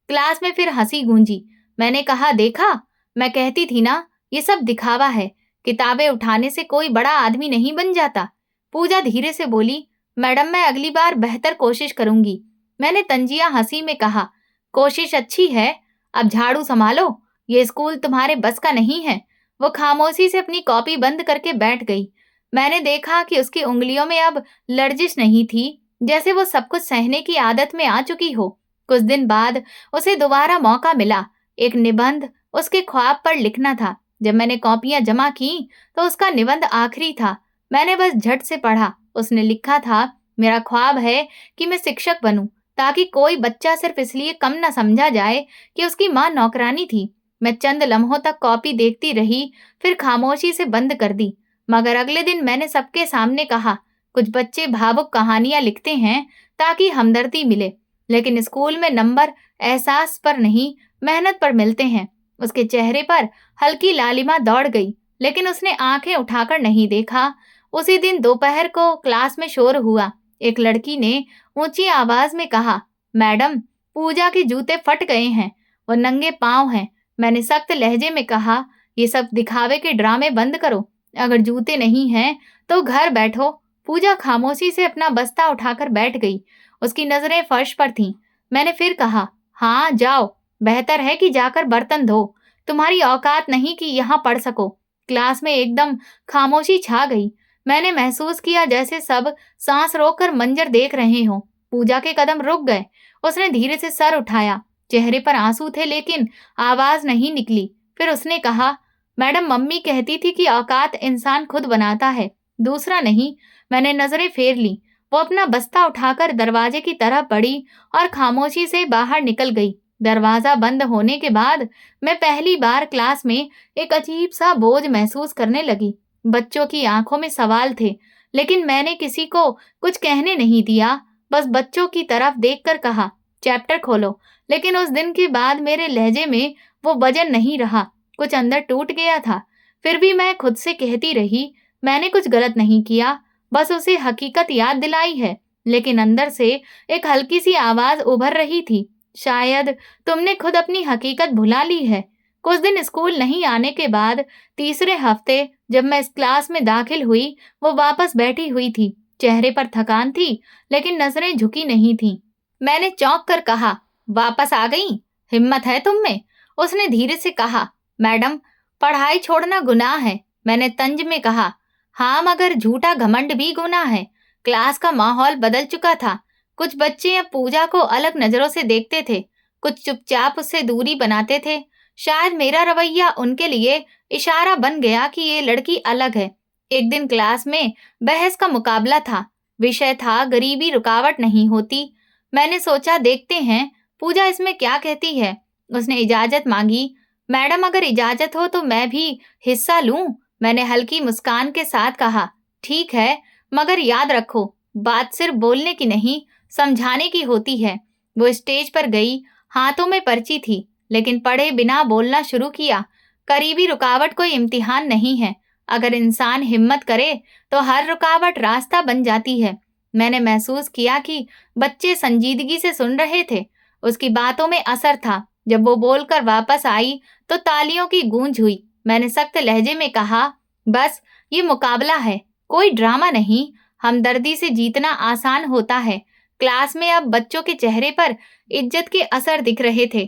क्लास में फिर हंसी गूंजी। मैंने कहा, देखा, मैं कहती थी ना, ये सब दिखावा है, किताबें उठाने से कोई बड़ा आदमी नहीं बन जाता। पूजा धीरे से बोली, मैडम मैं अगली बार बेहतर कोशिश करूंगी। मैंने तंजिया हंसी में कहा, कोशिश अच्छी है, अब झाड़ू संभालो, ये स्कूल तुम्हारे बस का नहीं है। वो खामोशी से अपनी कॉपी बंद करके बैठ गई। मैंने देखा कि उसकी उंगलियों में अब लर्जिश नहीं थी, जैसे वो सब कुछ सहने की आदत में आ चुकी हो। कुछ दिन बाद उसे दोबारा मौका मिला। एक निबंध उसके ख्वाब पर लिखना था। जब मैंने कॉपियां जमा की तो उसका निबंध आखिरी था। मैंने बस झट से पढ़ा, उसने लिखा था, मेरा ख्वाब है कि मैं शिक्षक बनूं, ताकि कोई बच्चा सिर्फ इसलिए कम न समझा जाए कि उसकी माँ नौकरानी थी। मैं चंद लम्हों तक कॉपी देखती रही, फिर खामोशी से बंद कर दी। मगर अगले दिन मैंने सबके सामने कहा, कुछ बच्चे भावुक कहानियां लिखते हैं ताकि हमदर्दी मिले, लेकिन स्कूल में नंबर एहसास पर नहीं, मेहनत पर मिलते हैं। उसके चेहरे पर हल्की लालिमा दौड़ गई, लेकिन उसने आंखें उठाकर नहीं देखा। उसी दिन दोपहर को क्लास में शोर हुआ। एक लड़की ने ऊंची आवाज में कहा, मैडम, पूजा के जूते फट गए हैं, वो नंगे पांव हैं। मैंने सख्त लहजे में कहा, ये सब दिखावे के ड्रामे बंद करो। अगर जूते नहीं हैं तो घर बैठो। पूजा खामोशी से अपना बस्ता उठाकर बैठ गई। उसकी नजरें फर्श पर थीं। मैंने फिर कहा, हाँ जाओ, बेहतर है कि जाकर बर्तन धो। तुम्हारी औकात नहीं कि यहाँ पढ़ सको। क्लास में एकदम खामोशी छा गई। मैंने महसूस किया जैसे सब सांस रोककर मंजर देख रहे हों। पूजा के कदम रुक गए। उसने धीरे से सर उठाया। चेहरे पर आंसू थे, लेकिन आवाज नहीं निकली। फिर उसने कहा, मैडम, मम्मी कहती थी कि औकात इंसान खुद बनाता है, दूसरा नहीं। मैंने नजरें फेर ली। वो अपना बस्ता उठाकर दरवाजे की तरफ बढ़ी और खामोशी से बाहर निकल गई। दरवाजा बंद होने के बाद मैं पहली बार क्लास में एक अजीब सा बोझ महसूस करने लगी। बच्चों की आंखों में सवाल थे, लेकिन मैंने किसी को कुछ कहने नहीं दिया। बस बच्चों की तरफ देखकर कहा, चैप्टर खोलो। लेकिन उस दिन के बाद मेरे लहजे में वो वजन नहीं रहा। कुछ अंदर टूट गया था। फिर भी मैं खुद से कहती रही, मैंने कुछ गलत नहीं किया, बस उसे हकीकत याद दिलाई है। लेकिन अंदर से एक हल्की सी आवाज उभर रही थी, शायद तुमने खुद अपनी हकीकत भुला ली है। कुछ दिन स्कूल नहीं आने के बाद तीसरे हफ्ते जब मैं इस क्लास में दाखिल हुई, वो वापस बैठी हुई थी। चेहरे पर थकान थी, लेकिन नजरें झुकी नहीं थीं। मैंने चौंक कर कहा, वापस आ गई? हिम्मत है तुम में? उसने धीरे से कहा, मैडम, पढ़ाई छोड़ना गुनाह है। मैंने तंज में कहा, हाँ, मगर झूठा घमंड भी गुनाह है। क्लास का माहौल बदल चुका था। कुछ बच्चे अब पूजा को अलग नजरों से देखते थे, कुछ चुपचाप उससे दूरी बनाते थे। शायद मेरा रवैया उनके लिए इशारा बन गया कि ये लड़की अलग है। एक दिन क्लास में बहस का मुकाबला था। विषय था, गरीबी रुकावट नहीं होती। मैंने सोचा, देखते हैं पूजा इसमें क्या कहती है। उसने इजाजत मांगी। मैडम, अगर इजाजत हो तो मैं भी हिस्सा लूं? मैंने हल्की मुस्कान के साथ कहा, ठीक है, मगर याद रखो, बात सिर्फ बोलने की नहीं, समझाने की होती है। वो स्टेज पर गई। हाथों में पर्ची थी, लेकिन पढ़े बिना बोलना शुरू किया। करीबी रुकावट कोई इम्तिहान नहीं है। अगर इंसान हिम्मत करे तो हर रुकावट रास्ता बन जाती है। मैंने महसूस किया कि बच्चे संजीदगी से सुन रहे थे। उसकी बातों में असर था। जब वो बोलकर वापस आई तो तालियों की गूंज हुई। मैंने सख्त लहजे में कहा, बस ये मुकाबला है, कोई ड्रामा नहीं। हमदर्दी से जीतना आसान होता है। क्लास में अब बच्चों के चेहरे पर इज्जत के असर दिख रहे थे।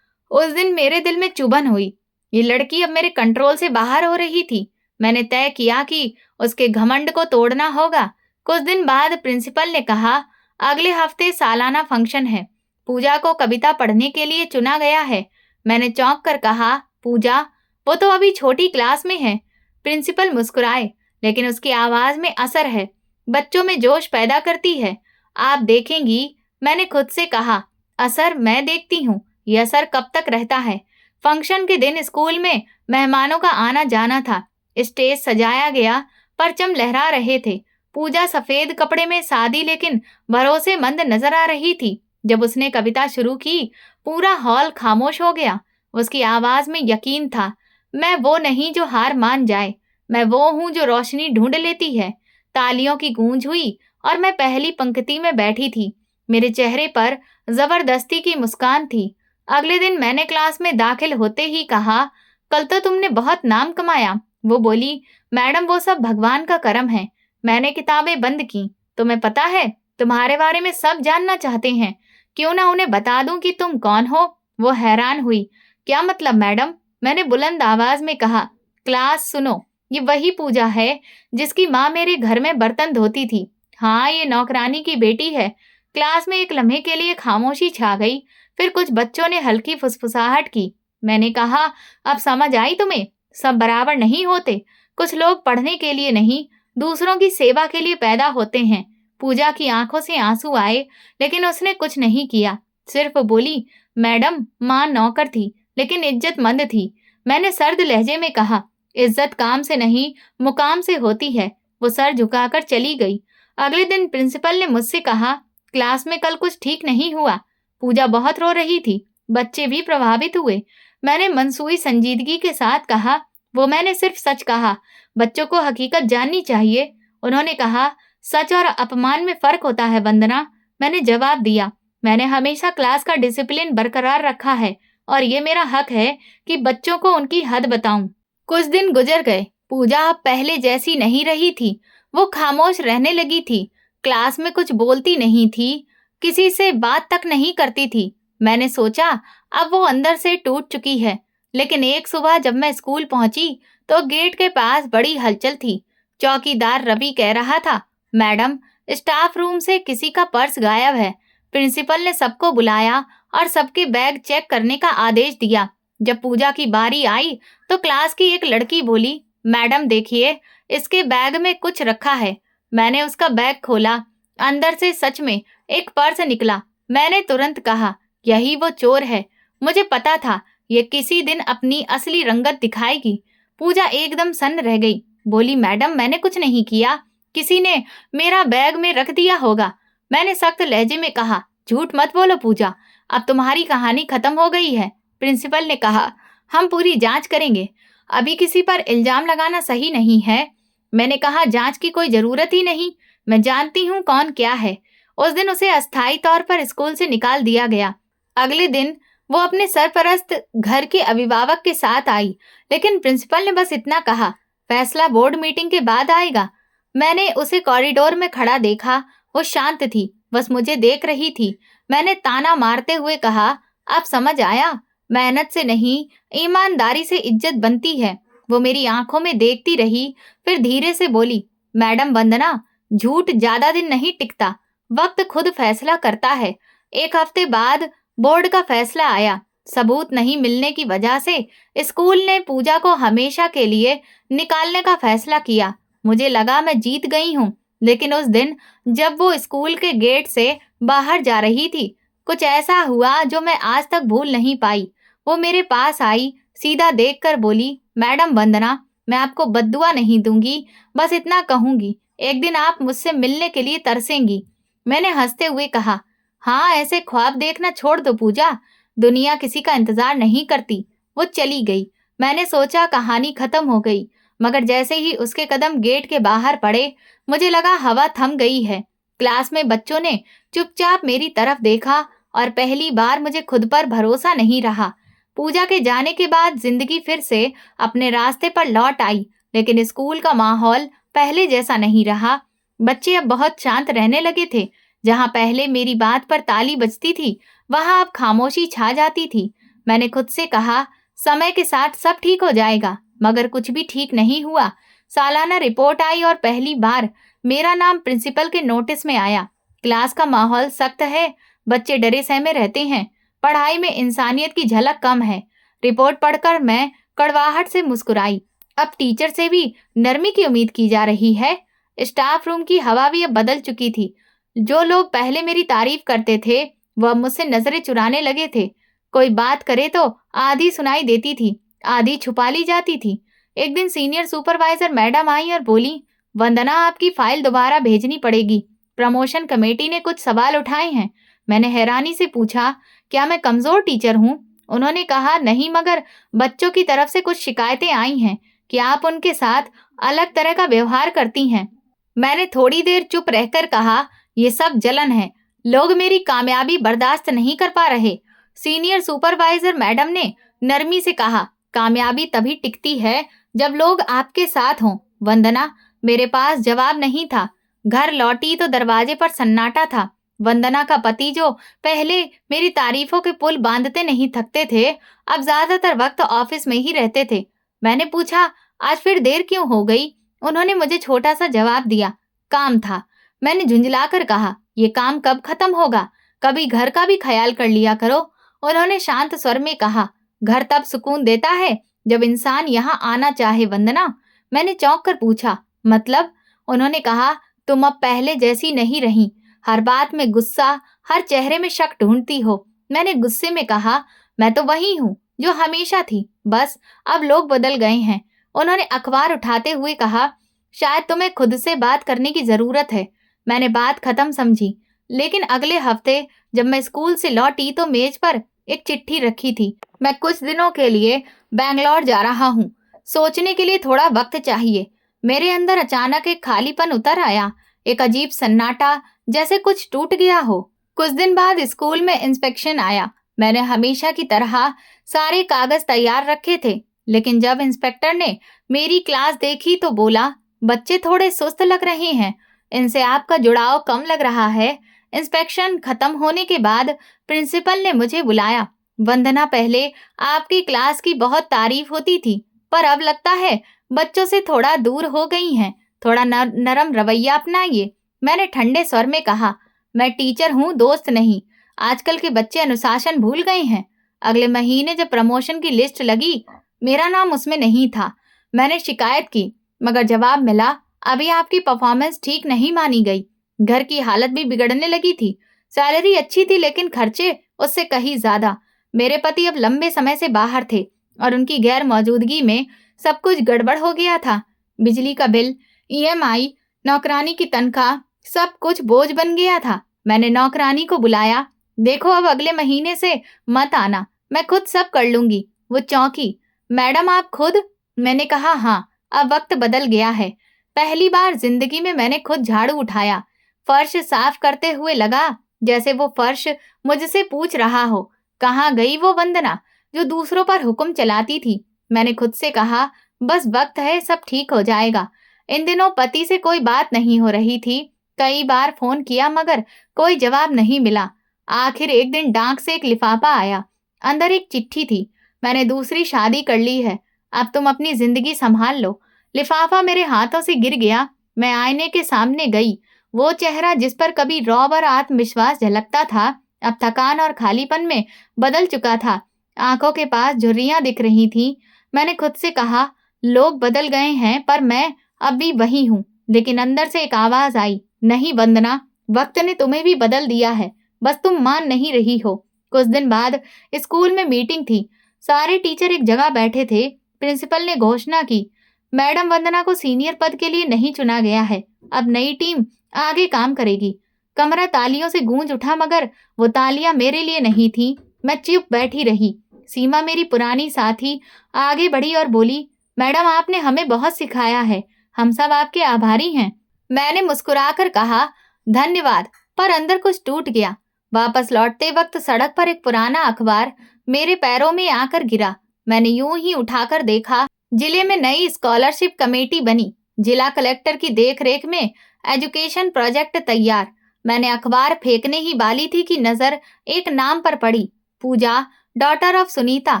उस दिन मेरे दिल में चुभन हुई। ये लड़की अब मेरे कंट्रोल से बाहर हो रही थी। मैंने तय किया कि उसके घमंड को तोड़ना होगा। कुछ दिन बाद प्रिंसिपल ने कहा, अगले हफ्ते सालाना फंक्शन है, पूजा को कविता पढ़ने के लिए चुना गया है। मैंने चौंक कर कहा, पूजा, वो तो अभी छोटी क्लास में है। प्रिंसिपल मुस्कुराए, लेकिन उसकी आवाज में असर है, बच्चों में जोश पैदा करती है। आप देखेंगी, मैंने खुद से कहा। असर मैं देखती हूँ, ये असर कब तक रहता है। फंक्शन के दिन स्कूल में मेहमानों का आना जाना था। स्टेज सजाया गया, परचम लहरा रहे थे। पूजा सफेद कपड़े में सादी लेकिन भरोसेमंद नजर आ रही थी। जब उसने कविता शुरू की, पूरा हॉल खामोश हो गया। उसकी आवाज में यकीन था, मैं वो नहीं जो हार मान जाए, मैं वो हूँ जो रोशनी ढूंढ लेती है। तालियों की गूंज हुई और मैं पहली पंक्ति में बैठी थी। मेरे चेहरे पर जबरदस्ती की मुस्कान थी। अगले दिन मैंने क्लास में दाखिल होते ही कहा, कल तो तुमने बहुत नाम कमाया। वो बोली, मैडम, वो सब भगवान का करम है। मैंने किताबें बंद की। तुम्हें पता है, तुम्हारे बारे में सब जानना चाहते हैं। क्यों ना उन्हें बता दूं कि तुम कौन हो। वो हैरान हुई। क्या मतलब मैडम? मैंने बुलंद आवाज में कहा, क्लास सुनो, ये वही पूजा है जिसकी माँ मेरे घर में बर्तन धोती थी। हाँ, ये नौकरानी की बेटी है। क्लास में एक लम्हे के लिए खामोशी छा गई। फिर कुछ बच्चों ने हल्की फुसफुसाहट की। मैंने कहा, अब समझ आई तुम्हें? सब बराबर नहीं होते। कुछ लोग पढ़ने के लिए नहीं, दूसरों की सेवा के लिए पैदा होते हैं। पूजा की आंखों से आंसू आए, लेकिन उसने कुछ नहीं किया। सिर्फ बोली, मैडम, माँ नौकर थी, लेकिन इज्जतमंद थी। मैंने सर्द लहजे में कहा, इज्जत काम से नहीं, मुकाम से होती है। वो सर झुकाकर चली गई। अगले दिन प्रिंसिपल ने मुझसे कहा, क्लास में कल कुछ ठीक नहीं हुआ। पूजा बहुत रो रही थी। बच्चे भी प्रभावित हुए। मैंने मनसूई संजीदगी के साथ कहा, वो मैंने सिर्फ सच कहा। बच्चों को हकीकत जाननी चाहिए। उन्होंने कहा, सच और अपमान में फर्क होता है वंदना। मैंने जवाब दिया, मैंने हमेशा क्लास का डिसिप्लिन बरकरार रखा है और ये मेरा हक है कि बच्चों को उनकी हद बताऊं। कुछ दिन गुजर गए। पूजा अब पहले जैसी नहीं रही थी। वो खामोश रहने लगी थी। क्लास में कुछ बोलती नहीं थी, किसी से बात तक नहीं करती थी। मैंने सोचा अब वो अंदर से टूट चुकी है। लेकिन एक सुबह जब मैं स्कूल पहुंची तो गेट के पास बड़ी हलचल थी। चौकीदार रवि कह रहा था, मैडम, स्टाफ रूम से किसी का पर्स गायब है। प्रिंसिपल ने सबको बुलाया और सबके बैग चेक करने का आदेश दिया। जब पूजा की बारी आई तो क्लास की एक लड़की बोली, मैडम देखिए, इसके बैग में कुछ रखा है। मैंने उसका बैग खोला। अंदर से सच में एक पर्स निकला। मैंने तुरंत कहा, यही वो चोर है। मुझे पता था ये किसी दिन अपनी असली रंगत दिखाएगी। पूजा एकदम सन्न रह गई। बोली, मैडम, मैंने कुछ नहीं किया। किसी ने मेरा बैग में रख दिया होगा। मैंने सख्त लहजे में कहा, झूठ मत बोलो पूजा, अब तुम्हारी कहानी खत्म हो गई है। प्रिंसिपल ने कहा, हम पूरी जांच करेंगे। अभी किसी पर इल्जाम लगाना सही नहीं है। मैंने कहा, जांच की कोई जरूरत ही नहीं। मैं जानती हूँ कौन क्या है। उस दिन उसे अस्थायी तौर पर स्कूल से निकाल दिया गया। अगले दिन वो अपने सरपरस्त घर के अभिभावक के साथ आई, लेकिन प्रिंसिपल ने बस इतना कहा, फैसला बोर्ड मीटिंग के बाद आएगा। मैंने उसे कॉरिडोर में खड़ा देखा। वो शांत थी, बस मुझे देख रही थी। मैंने ताना मारते हुए कहा, अब समझ आया, मेहनत से नहीं, ईमानदारी से इज्जत बनती है। वो मेरी आंखों में देखती रही, फिर धीरे से बोली, मैडम वंदना, झूठ ज्यादा दिन नहीं टिकता। वक्त खुद फैसला करता है। एक हफ्ते बाद बोर्ड का फैसला आया। सबूत नहीं मिलने की वजह से स्कूल ने पूजा को हमेशा के लिए निकालने का फैसला किया। मुझे लगा मैं जीत गई हूँ, लेकिन उस दिन जब वो स्कूल के गेट से बाहर जा रही थी, कुछ ऐसा हुआ जो मैं आज तक भूल नहीं पाई। वो मेरे पास आई, सीधा देखकर बोली, मैडम वंदना, मैं आपको बद्दुआ नहीं दूंगी, बस इतना कहूंगी, एक दिन आप मुझसे मिलने के लिए तरसेंगी। मैंने हंसते हुए कहा, हाँ, ऐसे ख्वाब देखना छोड़ दो पूजा, दुनिया किसी का इंतजार नहीं करती। वो चली गई। मैंने सोचा कहानी खत्म हो गई, मगर जैसे ही उसके कदम गेट के बाहर पड़े, मुझे लगा हवा थम गई है। क्लास में बच्चों ने चुपचाप मेरी तरफ देखा और पहली बार मुझे खुद पर भरोसा नहीं रहा। पूजा के जाने के बाद जिंदगी फिर से अपने रास्ते पर लौट आई, लेकिन स्कूल का माहौल पहले जैसा नहीं रहा। बच्चे अब बहुत शांत रहने लगे थे। जहां पहले मेरी बात पर ताली बजती थी, वहां अब खामोशी छा जाती थी। मैंने खुद से कहा, समय के साथ सब ठीक हो जाएगा, मगर कुछ भी ठीक नहीं हुआ। सालाना रिपोर्ट आई और पहली बार मेरा नाम प्रिंसिपल के नोटिस में आया। क्लास का माहौल सख्त है, बच्चे डरे सहमे रहते हैं, पढ़ाई में इंसानियत की झलक कम है। रिपोर्ट पढ़कर मैं कड़वाहट से मुस्कुराई। अब टीचर से भी नरमी की उम्मीद की जा रही है। स्टाफ रूम की हवा भी अब बदल चुकी थी। जो लोग पहले मेरी तारीफ करते थे, वो अब मुझसे नजरें चुराने लगे थे। कोई बात करे तो आधी सुनाई देती थी, आधी छुपा ली जाती थी। एक दिन सीनियर सुपरवाइजर मैडम आई और बोली, वंदना, आपकी फाइल दोबारा भेजनी पड़ेगी। प्रमोशन कमेटी ने कुछ सवाल उठाए हैं। मैंने हैरानी से पूछा, क्या मैं कमजोर टीचर हूँ? उन्होंने कहा, नहीं, मगर बच्चों की तरफ से कुछ शिकायतें आई हैं कि आप उनके साथ अलग तरह का व्यवहार करती हैं। मैंने थोड़ी देर चुप रहकर कहा, ये सब जलन है। लोग मेरी कामयाबी बर्दाश्त नहीं कर पा रहे। सीनियर सुपरवाइजर मैडम ने नरमी से कहा, कामयाबी तभी टिकती है जब लोग आपके साथ हों। वंदना, मेरे पास जवाब नहीं था। घर लौटी तो दरवाजे पर सन्नाटा था। वंदना का पति, जो पहले मेरी तारीफों के पुल बांधते नहीं थकते थे, अब ज्यादातर वक्त ऑफिस में ही रहते थे। मैंने पूछा, आज फिर देर क्यों हो गई? उन्होंने मुझे छोटा सा जवाब दिया, काम था। मैंने झुंझलाकर कहा, ये काम कब खत्म होगा? कभी घर का भी ख्याल कर लिया करो। उन्होंने शांत स्वर में कहा, घर तब सुकून देता है जब इंसान यहाँ आना चाहे वंदना। मैंने चौंक कर पूछा, मतलब? उन्होंने कहा, तुम अब पहले जैसी नहीं रही। हर बात में गुस्सा, हर चेहरे में शक ढूंढती हो। मैंने गुस्से में कहा, मैं तो वही हूँ जो हमेशा थी, बस अब लोग बदल गए हैं। उन्होंने अखबार उठाते हुए कहा, शायद तुम्हें खुद से बात करने की जरूरत है। मैंने बात खत्म समझी, लेकिन अगले हफ्ते जब मैं स्कूल से लौटी तो मेज पर एक चिट्ठी रखी थी। मैं कुछ दिनों के लिए बैंगलोर जा रहा हूँ। सोचने के लिए थोड़ा वक्त चाहिए। मेरे अंदर अचानक एक खालीपन उतर आया, एक अजीब सन्नाटा, जैसे कुछ टूट गया हो। कुछ दिन बाद स्कूल में इंस्पेक्शन आया। मैंने हमेशा की तरह सारे कागज तैयार रखे थे, लेकिन जब इंस्पेक्टर ने मेरी क्लास देखी तो बोला, बच्चे थोड़े सुस्त लग रहे हैं, इनसे आपका जुड़ाव कम लग रहा है। इंस्पेक्शन खत्म होने के बाद प्रिंसिपल ने मुझे बुलाया। वंदना, पहले आपकी क्लास की बहुत तारीफ होती थी, पर अब लगता है बच्चों से थोड़ा दूर हो गई हैं। थोड़ा नरम रवैया अपनाइए। मैंने ठंडे स्वर में कहा, मैं टीचर हूँ, दोस्त नहीं। आजकल के बच्चे अनुशासन भूल गए हैं। अगले महीने जब प्रमोशन की लिस्ट लगी, मेरा नाम उसमें नहीं था। मैंने शिकायत की, मगर जवाब मिला, अभी आपकी परफॉर्मेंस ठीक नहीं मानी गई। घर की हालत भी बिगड़ने लगी थी। सैलरी अच्छी थी, लेकिन खर्चे उससे कहीं ज्यादा। मेरे पति अब लंबे समय से बाहर थे और उनकी गैर मौजूदगी में सब कुछ गड़बड़ हो गया था। बिजली का बिल, ईएमआई, नौकरानी की तनख्वाह, सब कुछ बोझ बन गया था। मैंने नौकरानी को बुलाया। देखो, अब अगले महीने से मत आना, मैं खुद सब कर लूंगी। वो चौंकी। मैडम, आप खुद? मैंने कहा, हाँ, अब वक्त बदल गया है। पहली बार जिंदगी में मैंने खुद झाड़ू उठाया। फर्श साफ करते हुए लगा जैसे वो फर्श मुझसे पूछ रहा हो, कहाँ गई वो वंदना जो दूसरों पर हुक्म चलाती थी। मैंने खुद से कहा, बस वक्त है, सब ठीक हो जाएगा। इन दिनों पति से कोई बात नहीं हो रही थी। कई बार फोन किया, मगर कोई जवाब नहीं मिला। आखिर एक दिन डाक से एक लिफाफा आया। अंदर एक चिट्ठी थी, मैंने दूसरी शादी कर ली है, अब तुम अपनी जिंदगी संभाल लो। लिफाफा मेरे हाथों से गिर गया। मैं आईने के सामने गई। वो चेहरा जिस पर कभी रौब और आत्मविश्वास झलकता था, अब थकान और खालीपन में बदल चुका था। आंखों के पास झुर्रियां दिख रही थीं। मैंने खुद से कहा, लोग बदल गए हैं, पर मैं अब भी वही हूँ। लेकिन अंदर से एक आवाज आई, नहीं वंदना, वक्त ने तुम्हें भी बदल दिया है, बस तुम मान नहीं रही हो। कुछ दिन बाद स्कूल में मीटिंग थी। सारे टीचर एक जगह बैठे थे। प्रिंसिपल ने घोषणा की, मैडम वंदना को सीनियर पद के लिए नहीं चुना गया है। अब नई टीम आगे काम करेगी। कमरा तालियों से गूंज उठा, मगर वो तालियां मेरे लिए नहीं थी। मैं चुप बैठी रही। सीमा, मेरी पुरानी साथी, आगे बढ़ी और बोली, मैडम, आपने हमें बहुत सिखाया है, हम सब आपके आभारी हैं। मैंने मुस्कुराकर कहा, धन्यवाद, पर अंदर कुछ टूट गया। वापस लौटते वक्त सड़क पर एक पुराना अखबार मेरे पैरों में आकर गिरा। मैंने यूं ही उठाकर देखा। जिले में नई स्कॉलरशिप कमेटी बनी। जिला कलेक्टर की देखरेख में एजुकेशन प्रोजेक्ट तैयार। मैंने अखबार फेंकने ही वाली थी कि नजर एक नाम पर पड़ी, Puja, daughter of Sunita,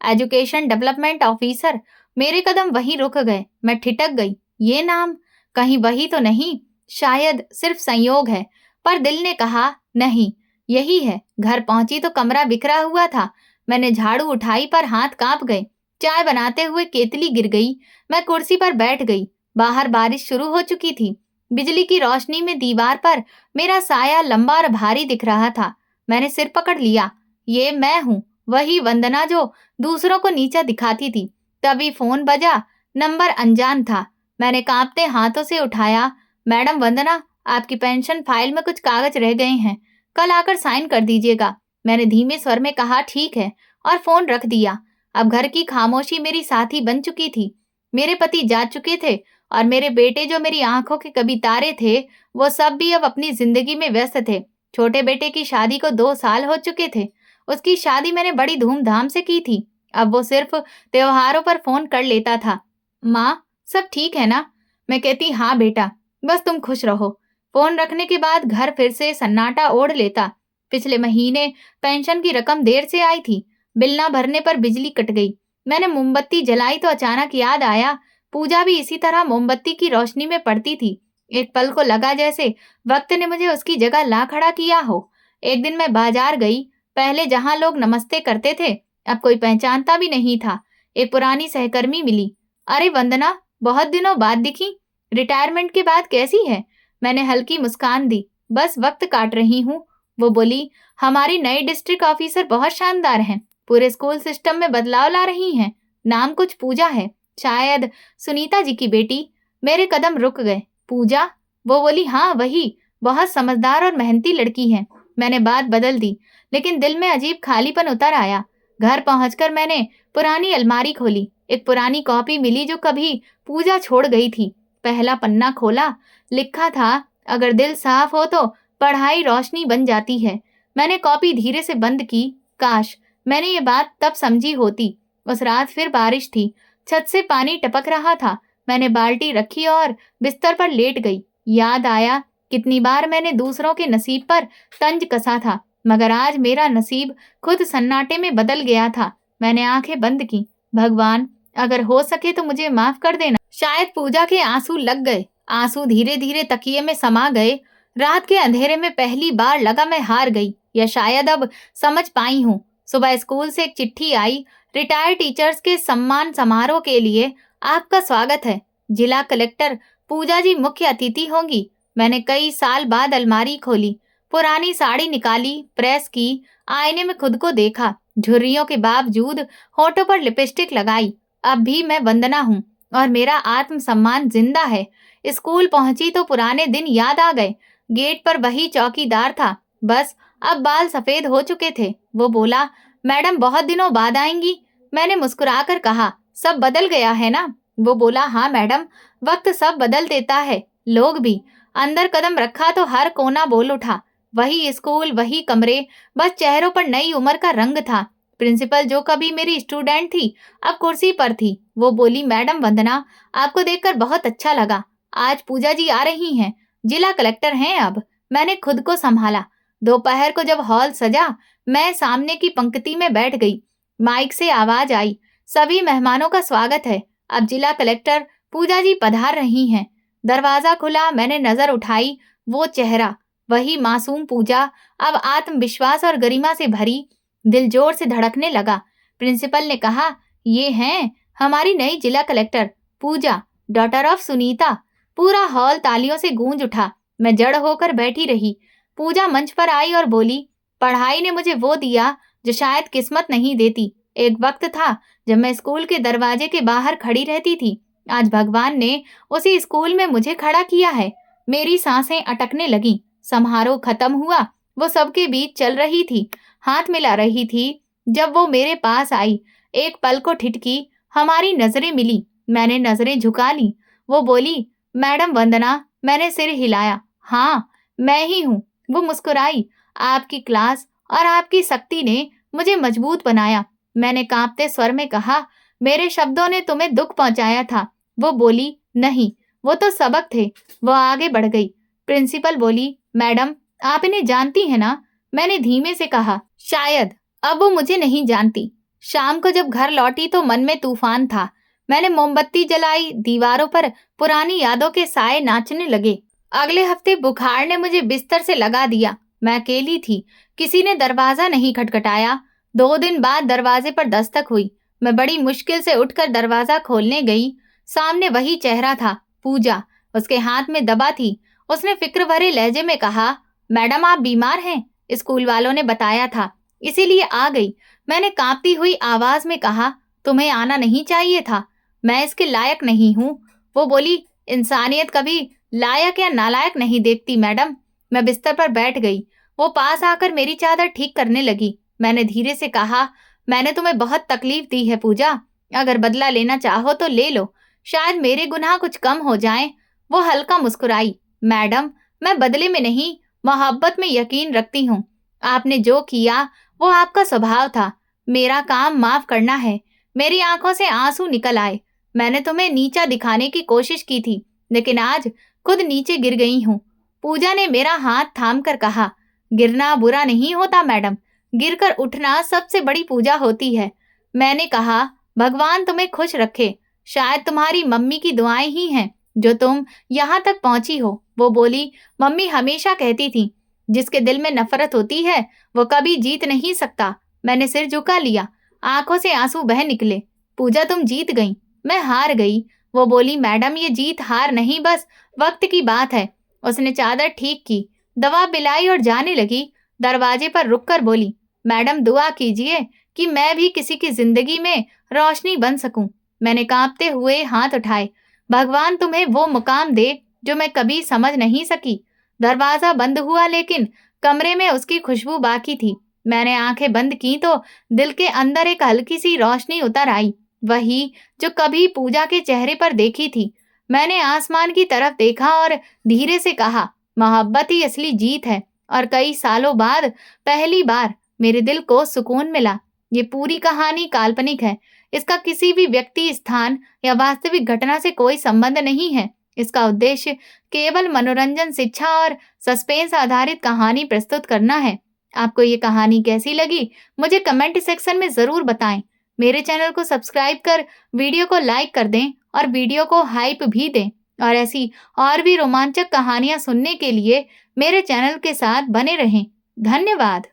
education development officer. मेरे कदम वहीं रुक गए। मैं ठिठक गई। ये नाम कहीं वही तो नहीं? शायद सिर्फ संयोग है। पर दिल ने कहा, नहीं, यही है। घर पहुंची तो कमरा बिखरा हुआ था। मैंने झाड़ू उठाई, पर हाथ कांप गए। चाय बनाते हुए केतली गिर गई। मैं कुर्सी पर बैठ गई। बाहर बारिश शुरू हो चुकी थी। बिजली की रोशनी में दीवार पर मेरा साया लंबा और भारी दिख रहा था। मैंने सिर पकड़ लिया। ये मैं हूँ, वही वंदना जो दूसरों को नीचा दिखाती थी। तभी फोन बजा। नंबर अनजान था। मैंने कांपते हाथों से उठाया। मैडम वंदना, आपकी पेंशन फाइल में कुछ कागज रह गए हैं, कल आकर साइन कर दीजिएगा। मैंने धीमे स्वर में कहा, ठीक है, और फोन रख दिया। अब घर की खामोशी मेरी साथी बन चुकी थी। मेरे पति जा चुके थे और मेरे बेटे, जो मेरी आंखों के कभी तारे थे, वो सब भी अब अपनी जिंदगी में व्यस्त थे। छोटे बेटे की शादी को 2 साल हो चुके थे। उसकी शादी मैंने बड़ी धूमधाम से की थी। अब वो सिर्फ त्योहारों पर फोन कर लेता था। माँ, सब ठीक है ना? मैं कहती, हाँ बेटा, बस तुम खुश रहो। फोन रखने के बाद घर फिर से सन्नाटा ओढ़ लेता। पिछले महीने पेंशन की रकम देर से आई थी। बिल ना भरने पर बिजली कट गई। मैंने मोमबत्ती जलाई तो अचानक याद आया, पूजा भी इसी तरह मोमबत्ती की रोशनी में पड़ती थी। एक पल को लगा जैसे वक्त ने मुझे उसकी जगह ला खड़ा किया हो। एक दिन मैं बाजार गई। पहले जहां लोग नमस्ते करते थे, अब कोई पहचानता भी नहीं था। एक पुरानी सहकर्मी मिली। अरे वंदना, बहुत दिनों बाद दिखी। रिटायरमेंट के बाद कैसी है? मैंने हल्की मुस्कान दी। बस वक्त काट रही हूँ। वो बोली, हमारी नई डिस्ट्रिक्ट ऑफिसर बहुत शानदार हैं। पूरे स्कूल सिस्टम में बदलाव ला रही हैं। नाम कुछ पूजा है, शायद सुनीता जी की बेटी। मेरे कदम रुक गए। पूजा? वो बोली, हाँ वही। बहुत समझदार और मेहनती लड़की है। मैंने बात बदल दी, लेकिन दिल में अजीब खालीपन उतर आया। घर पहुंचकर मैंने पुरानी अलमारी खोली। एक पुरानी कॉपी मिली जो कभी पूजा छोड़ गई थी। पहला पन्ना खोला। लिखा था, अगर दिल साफ हो तो पढ़ाई रोशनी बन जाती है। मैंने कॉपी धीरे से बंद की। काश मैंने ये बात तब समझी होती। उस रात फिर बारिश थी। छत से पानी टपक रहा था। मैंने बाल्टी रखी और बिस्तर पर लेट गई। याद आया कितनी बार मैंने दूसरों के नसीब पर तंज कसा था, मगर आज मेरा नसीब खुद सन्नाटे में बदल गया था। मैंने आंखें बंद की। भगवान, अगर हो सके तो मुझे माफ कर देना। शायद पूजा के आंसू लग गए। आंसू धीरे धीरे तकिए में समा गए। रात के अंधेरे में पहली बार लगा मैं हार गई, या शायद अब समझ पाई हूँ। सुबह स्कूल से एक चिट्ठी आई। रिटायर्ड टीचर्स के सम्मान समारोह के लिए आपका स्वागत है। जिला कलेक्टर पूजा जी मुख्य अतिथि होंगी। मैंने कई साल बाद अलमारी खोली, पुरानी साड़ी निकाली, प्रेस की, आईने में खुद को देखा। झुर्रियों के बावजूद होठों पर लिपस्टिक लगाई। अब भी मैं वंदना हूँ और मेरा आत्मसम्मान जिंदा है। स्कूल पहुंची तो पुराने दिन याद आ गए। गेट पर वही चौकीदार था, बस अब बाल सफेद हो चुके थे। वो बोला, मैडम बहुत दिनों बाद आएंगी। मैंने मुस्कुराकर कहा, सब बदल गया है ना? वो बोला, हाँ मैडम, वक्त सब बदल देता है, लोग भी। अंदर कदम रखा तो हर कोना बोल उठा। वही स्कूल, वही कमरे, बस चेहरों पर नई उम्र का रंग था। प्रिंसिपल जो कभी मेरी स्टूडेंट थी अब कुर्सी पर थी। वो बोली, मैडम वंदना, आपको देखकर बहुत अच्छा लगा। आज पूजा जी आ रही हैं, जिला कलेक्टर हैं अब। मैंने खुद को संभाला। दोपहर को जब हॉल सजा, मैं सामने की पंक्ति में बैठ गई। माइक से आवाज आई, सभी मेहमानों का स्वागत है। अब जिला कलेक्टर पूजा जी पधार रही हैं। दरवाजा खुला। मैंने नजर उठाई। वो चेहरा, वही मासूम पूजा, अब आत्मविश्वास और गरिमा से भरी। दिल जोर से धड़कने लगा। प्रिंसिपल ने कहा, ये हैं हमारी नई जिला collector Pooja, daughter of Sunita. पूरा हॉल तालियों से गूंज उठा। मैं जड़ होकर बैठी रही। पूजा मंच पर आई और बोली, पढ़ाई ने मुझे वो दिया जो शायद किस्मत नहीं देती। एक वक्त था जब मैं स्कूल के दरवाजे के बाहर खड़ी रहती थी। आज भगवान ने उसी स्कूल में मुझे खड़ा किया है। मेरी सांसें अटकने लगी। समारोह खत्म हुआ। वो सबके बीच चल रही थी, हाथ मिला रही थी। जब वो मेरे पास आई, एक पल को ठिठकी। हमारी नजरें मिली। मैंने नजरें झुका ली। वो बोली, मैडम वंदना। मैंने सिर हिलाया। हाँ, मैं ही हूँ। वो मुस्कुराई। आपकी क्लास और आपकी सख्ती ने मुझे मजबूत बनाया। मैंने कांपते स्वर में कहा, मेरे शब्दों ने तुम्हें दुख पहुंचाया था। वो बोली, नहीं, वो तो सबक थे। वो आगे बढ़ गई। प्रिंसिपल बोली, मैडम आप इन्हें जानती हैं ना? मैंने धीमे से कहा, शायद। अब वो मुझे नहीं जानती। शाम को जब घर लौटी तो मन में तूफान था। मैंने मोमबत्ती जलाई। दीवारों पर पुरानी यादों के साए नाचने लगे। अगले हफ्ते बुखार ने मुझे बिस्तर से लगा दिया। मैं अकेली थी। किसी ने दरवाजा नहीं खटखटाया। 2 दिन बाद दरवाजे पर दस्तक हुई। मैं बड़ी मुश्किल से उठकर दरवाजा खोलने गई। सामने वही चेहरा था, पूजा। उसके हाथ में दवा थी। उसने फिक्र भरे लहजे में कहा, मैडम आप बीमार हैं, स्कूल वालों ने बताया था, इसीलिए आ गई। मैंने कांपती हुई आवाज में कहा, तुम्हें आना नहीं चाहिए था, मैं इसके लायक नहीं हूँ। वो बोली, इंसानियत कभी लायक या नालायक नहीं देखती मैडम। मैं बिस्तर पर बैठ गई। वो पास आकर मेरी चादर ठीक करने लगी। मैंने धीरे से कहा, मैंने तुम्हें बहुत तकलीफ दी है पूजा, अगर बदला लेना चाहो तो ले लो, शायद मेरे गुनाह कुछ कम हो जाएं। वो हल्का मुस्कुराई, मैडम मैं बदले में नहीं, मोहब्बत में यकीन रखती हूँ। आपने जो किया वो आपका स्वभाव था, मेरा काम माफ करना है। मेरी आंखों से आंसू निकल आए। मैंने तुम्हें नीचा दिखाने की कोशिश की थी, लेकिन आज खुद नीचे गिर गई हूँ। पूजा ने मेरा हाथ थाम कर कहा, गिरना बुरा नहीं होता मैडम, गिरकर उठना सबसे बड़ी पूजा होती है। मैंने कहा, भगवान तुम्हें खुश रखे, शायद तुम्हारी मम्मी की दुआएं ही हैं जो तुम यहाँ तक पहुंची हो। वो बोली, मम्मी हमेशा कहती थी, जिसके दिल में नफरत होती है वो कभी जीत नहीं सकता। मैंने सिर झुका लिया। आंखों से आंसू बह निकले। पूजा तुम जीत गई, मैं हार गई। वो बोली, मैडम ये जीत हार नहीं, बस वक्त की बात है। उसने चादर ठीक की, दवा पिलाई और जाने लगी। दरवाजे पर रुककर बोली, मैडम दुआ कीजिए कि मैं भी किसी की जिंदगी में रोशनी बन सकूं। मैंने कांपते हुए हाथ उठाए। भगवान तुम्हें वो मुकाम दे जो मैं कभी समझ नहीं सकी। दरवाजा बंद हुआ, लेकिन कमरे में उसकी खुशबू बाकी थी। मैंने आंखें बंद की तो दिल के अंदर एक हल्की सी रोशनी उतर आई, वही जो कभी पूजा के चेहरे पर देखी थी। मैंने आसमान की तरफ देखा और धीरे से कहा, मोहब्बत ही असली जीत है। और कई सालों बाद पहली बार मेरे दिल को सुकून मिला। ये पूरी कहानी काल्पनिक है। इसका किसी भी व्यक्ति, स्थान या वास्तविक घटना से कोई संबंध नहीं है। इसका उद्देश्य केवल मनोरंजन, शिक्षा और सस्पेंस आधारित कहानी प्रस्तुत करना है। आपको ये कहानी कैसी लगी, मुझे कमेंट सेक्शन में ज़रूर बताएं। मेरे चैनल को सब्सक्राइब कर वीडियो को लाइक कर दें और वीडियो को हाइप भी दें। और ऐसी और भी रोमांचक कहानियां सुनने के लिए मेरे चैनल के साथ बने रहें। धन्यवाद।